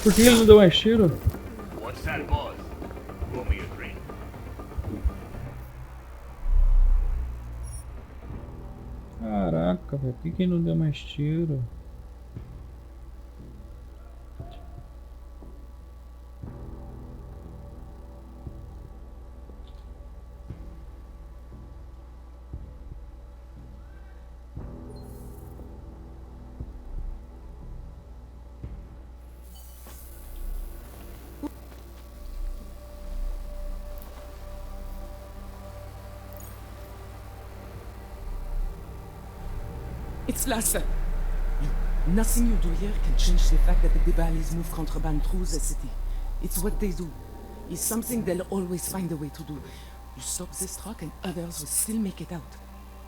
Por que ele não deu mais tiro? What's that, boss? Pour me a drink. Caraca, velho. Por que ele não deu mais tiro? It's Lhasa. Look, nothing you do here can change the fact that the Dibalis move contraband through the city. It's what they do. It's something they'll always find a way to do. You stop this truck and others will still make it out.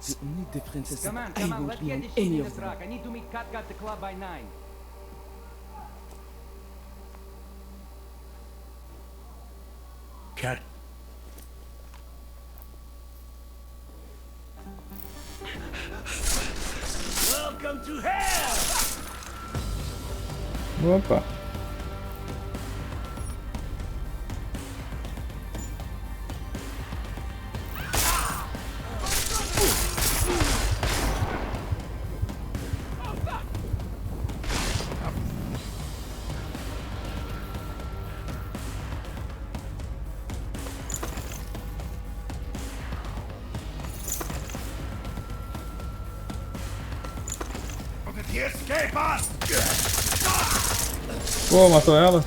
The only difference is Come that on, I won't let's be get on this shit any in the of them. truck. I need to meet Kat at the club by 9. Cat. Welcome to hell! Opa. Escape us! Pô, matou ela?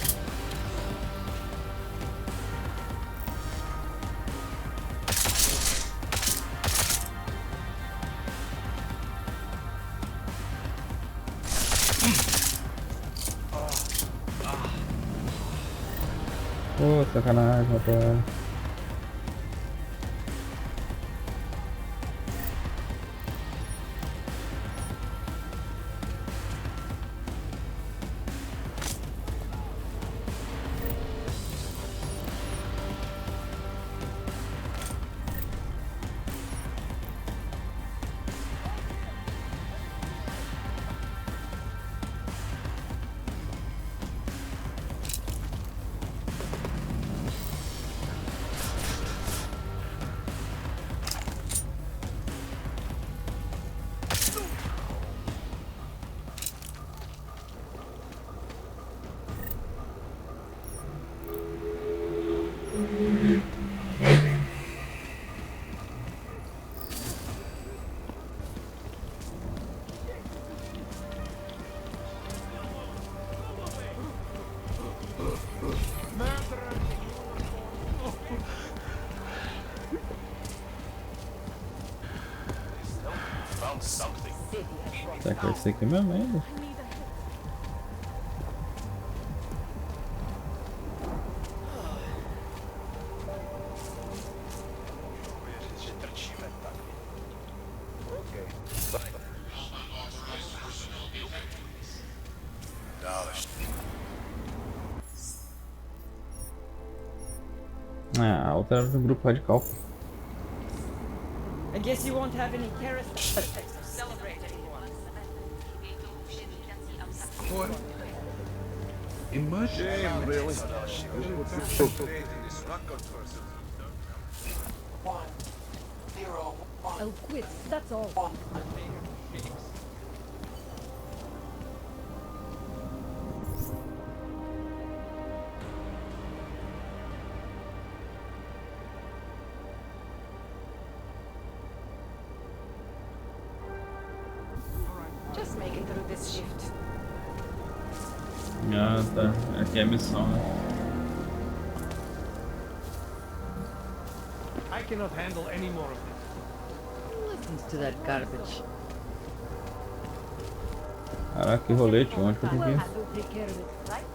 Pô, sacanagem, matou ela. Será que vai ser aqui mesmo ainda? Ah, outra era do grupo radical. I guess you won't have any carrots to celebrate anymore. What? Imagine, really? I'll quit, that's all. Just make it through this shift. Ah, tá. Aqui é a missão, né? I cannot handle any more of this. Listen to that garbage. Caraca, que rolete, onde que eu tenho que ir? Take care of it, right?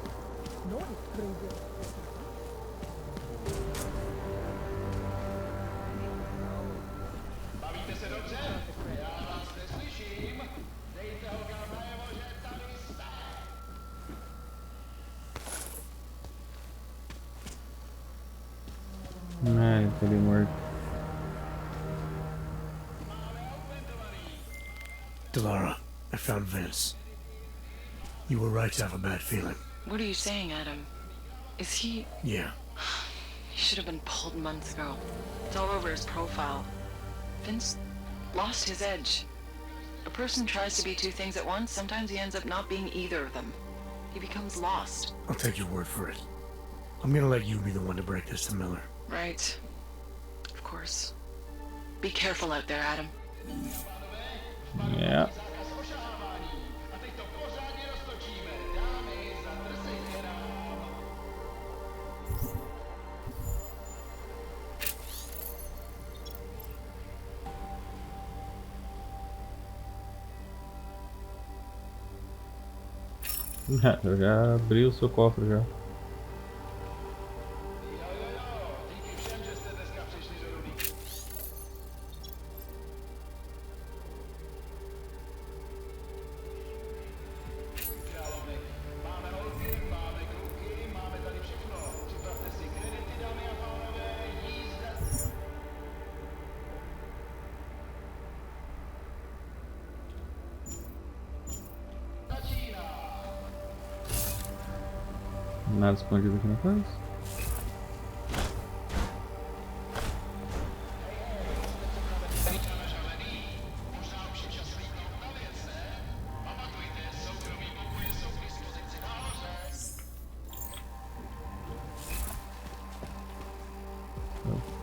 No one's crazy. Ai, tô ali morto. Delara, I found Vince. You were right to have a bad feeling. What are you saying, Adam? Is he... Yeah. He should have been pulled months ago. It's all over his profile. Vince lost his edge. A person tries to be two things at once, sometimes he ends up not being either of them. He becomes lost. I'll take your word for it. I'm gonna let you be the one to break this to Miller. Right. Of course. Be careful out there, Adam. Yeah. Eu já abri o seu cofre já. Nada escondido aqui na casa.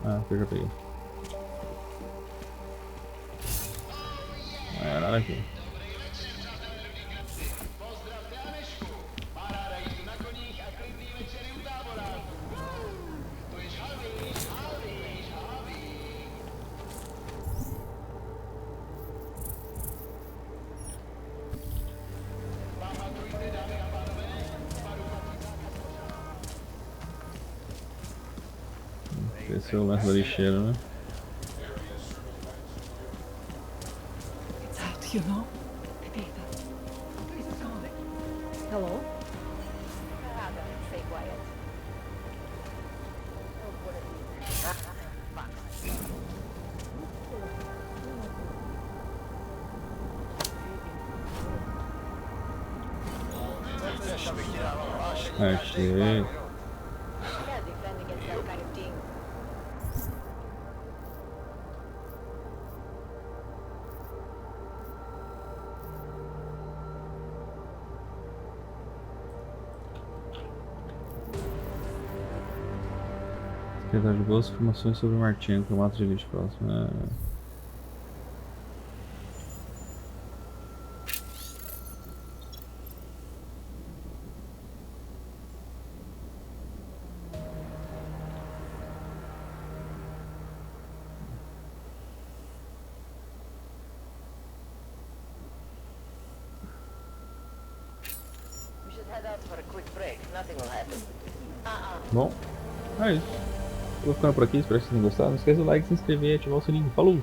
Ah, eu já peguei. Não é nada aqui. Esse é o lance da lixeira, né? It's out, you know? Hello? Stay quiet. Achei. Secretário de bolsa, informações sobre o Martinho, que é o mato de lixo próximo. head out for a quick break. Nothing will happen. Bom, é isso. Vou ficando por aqui, espero que vocês tenham gostado. Não esqueça do like, se inscrever e ativar o sininho. Falou!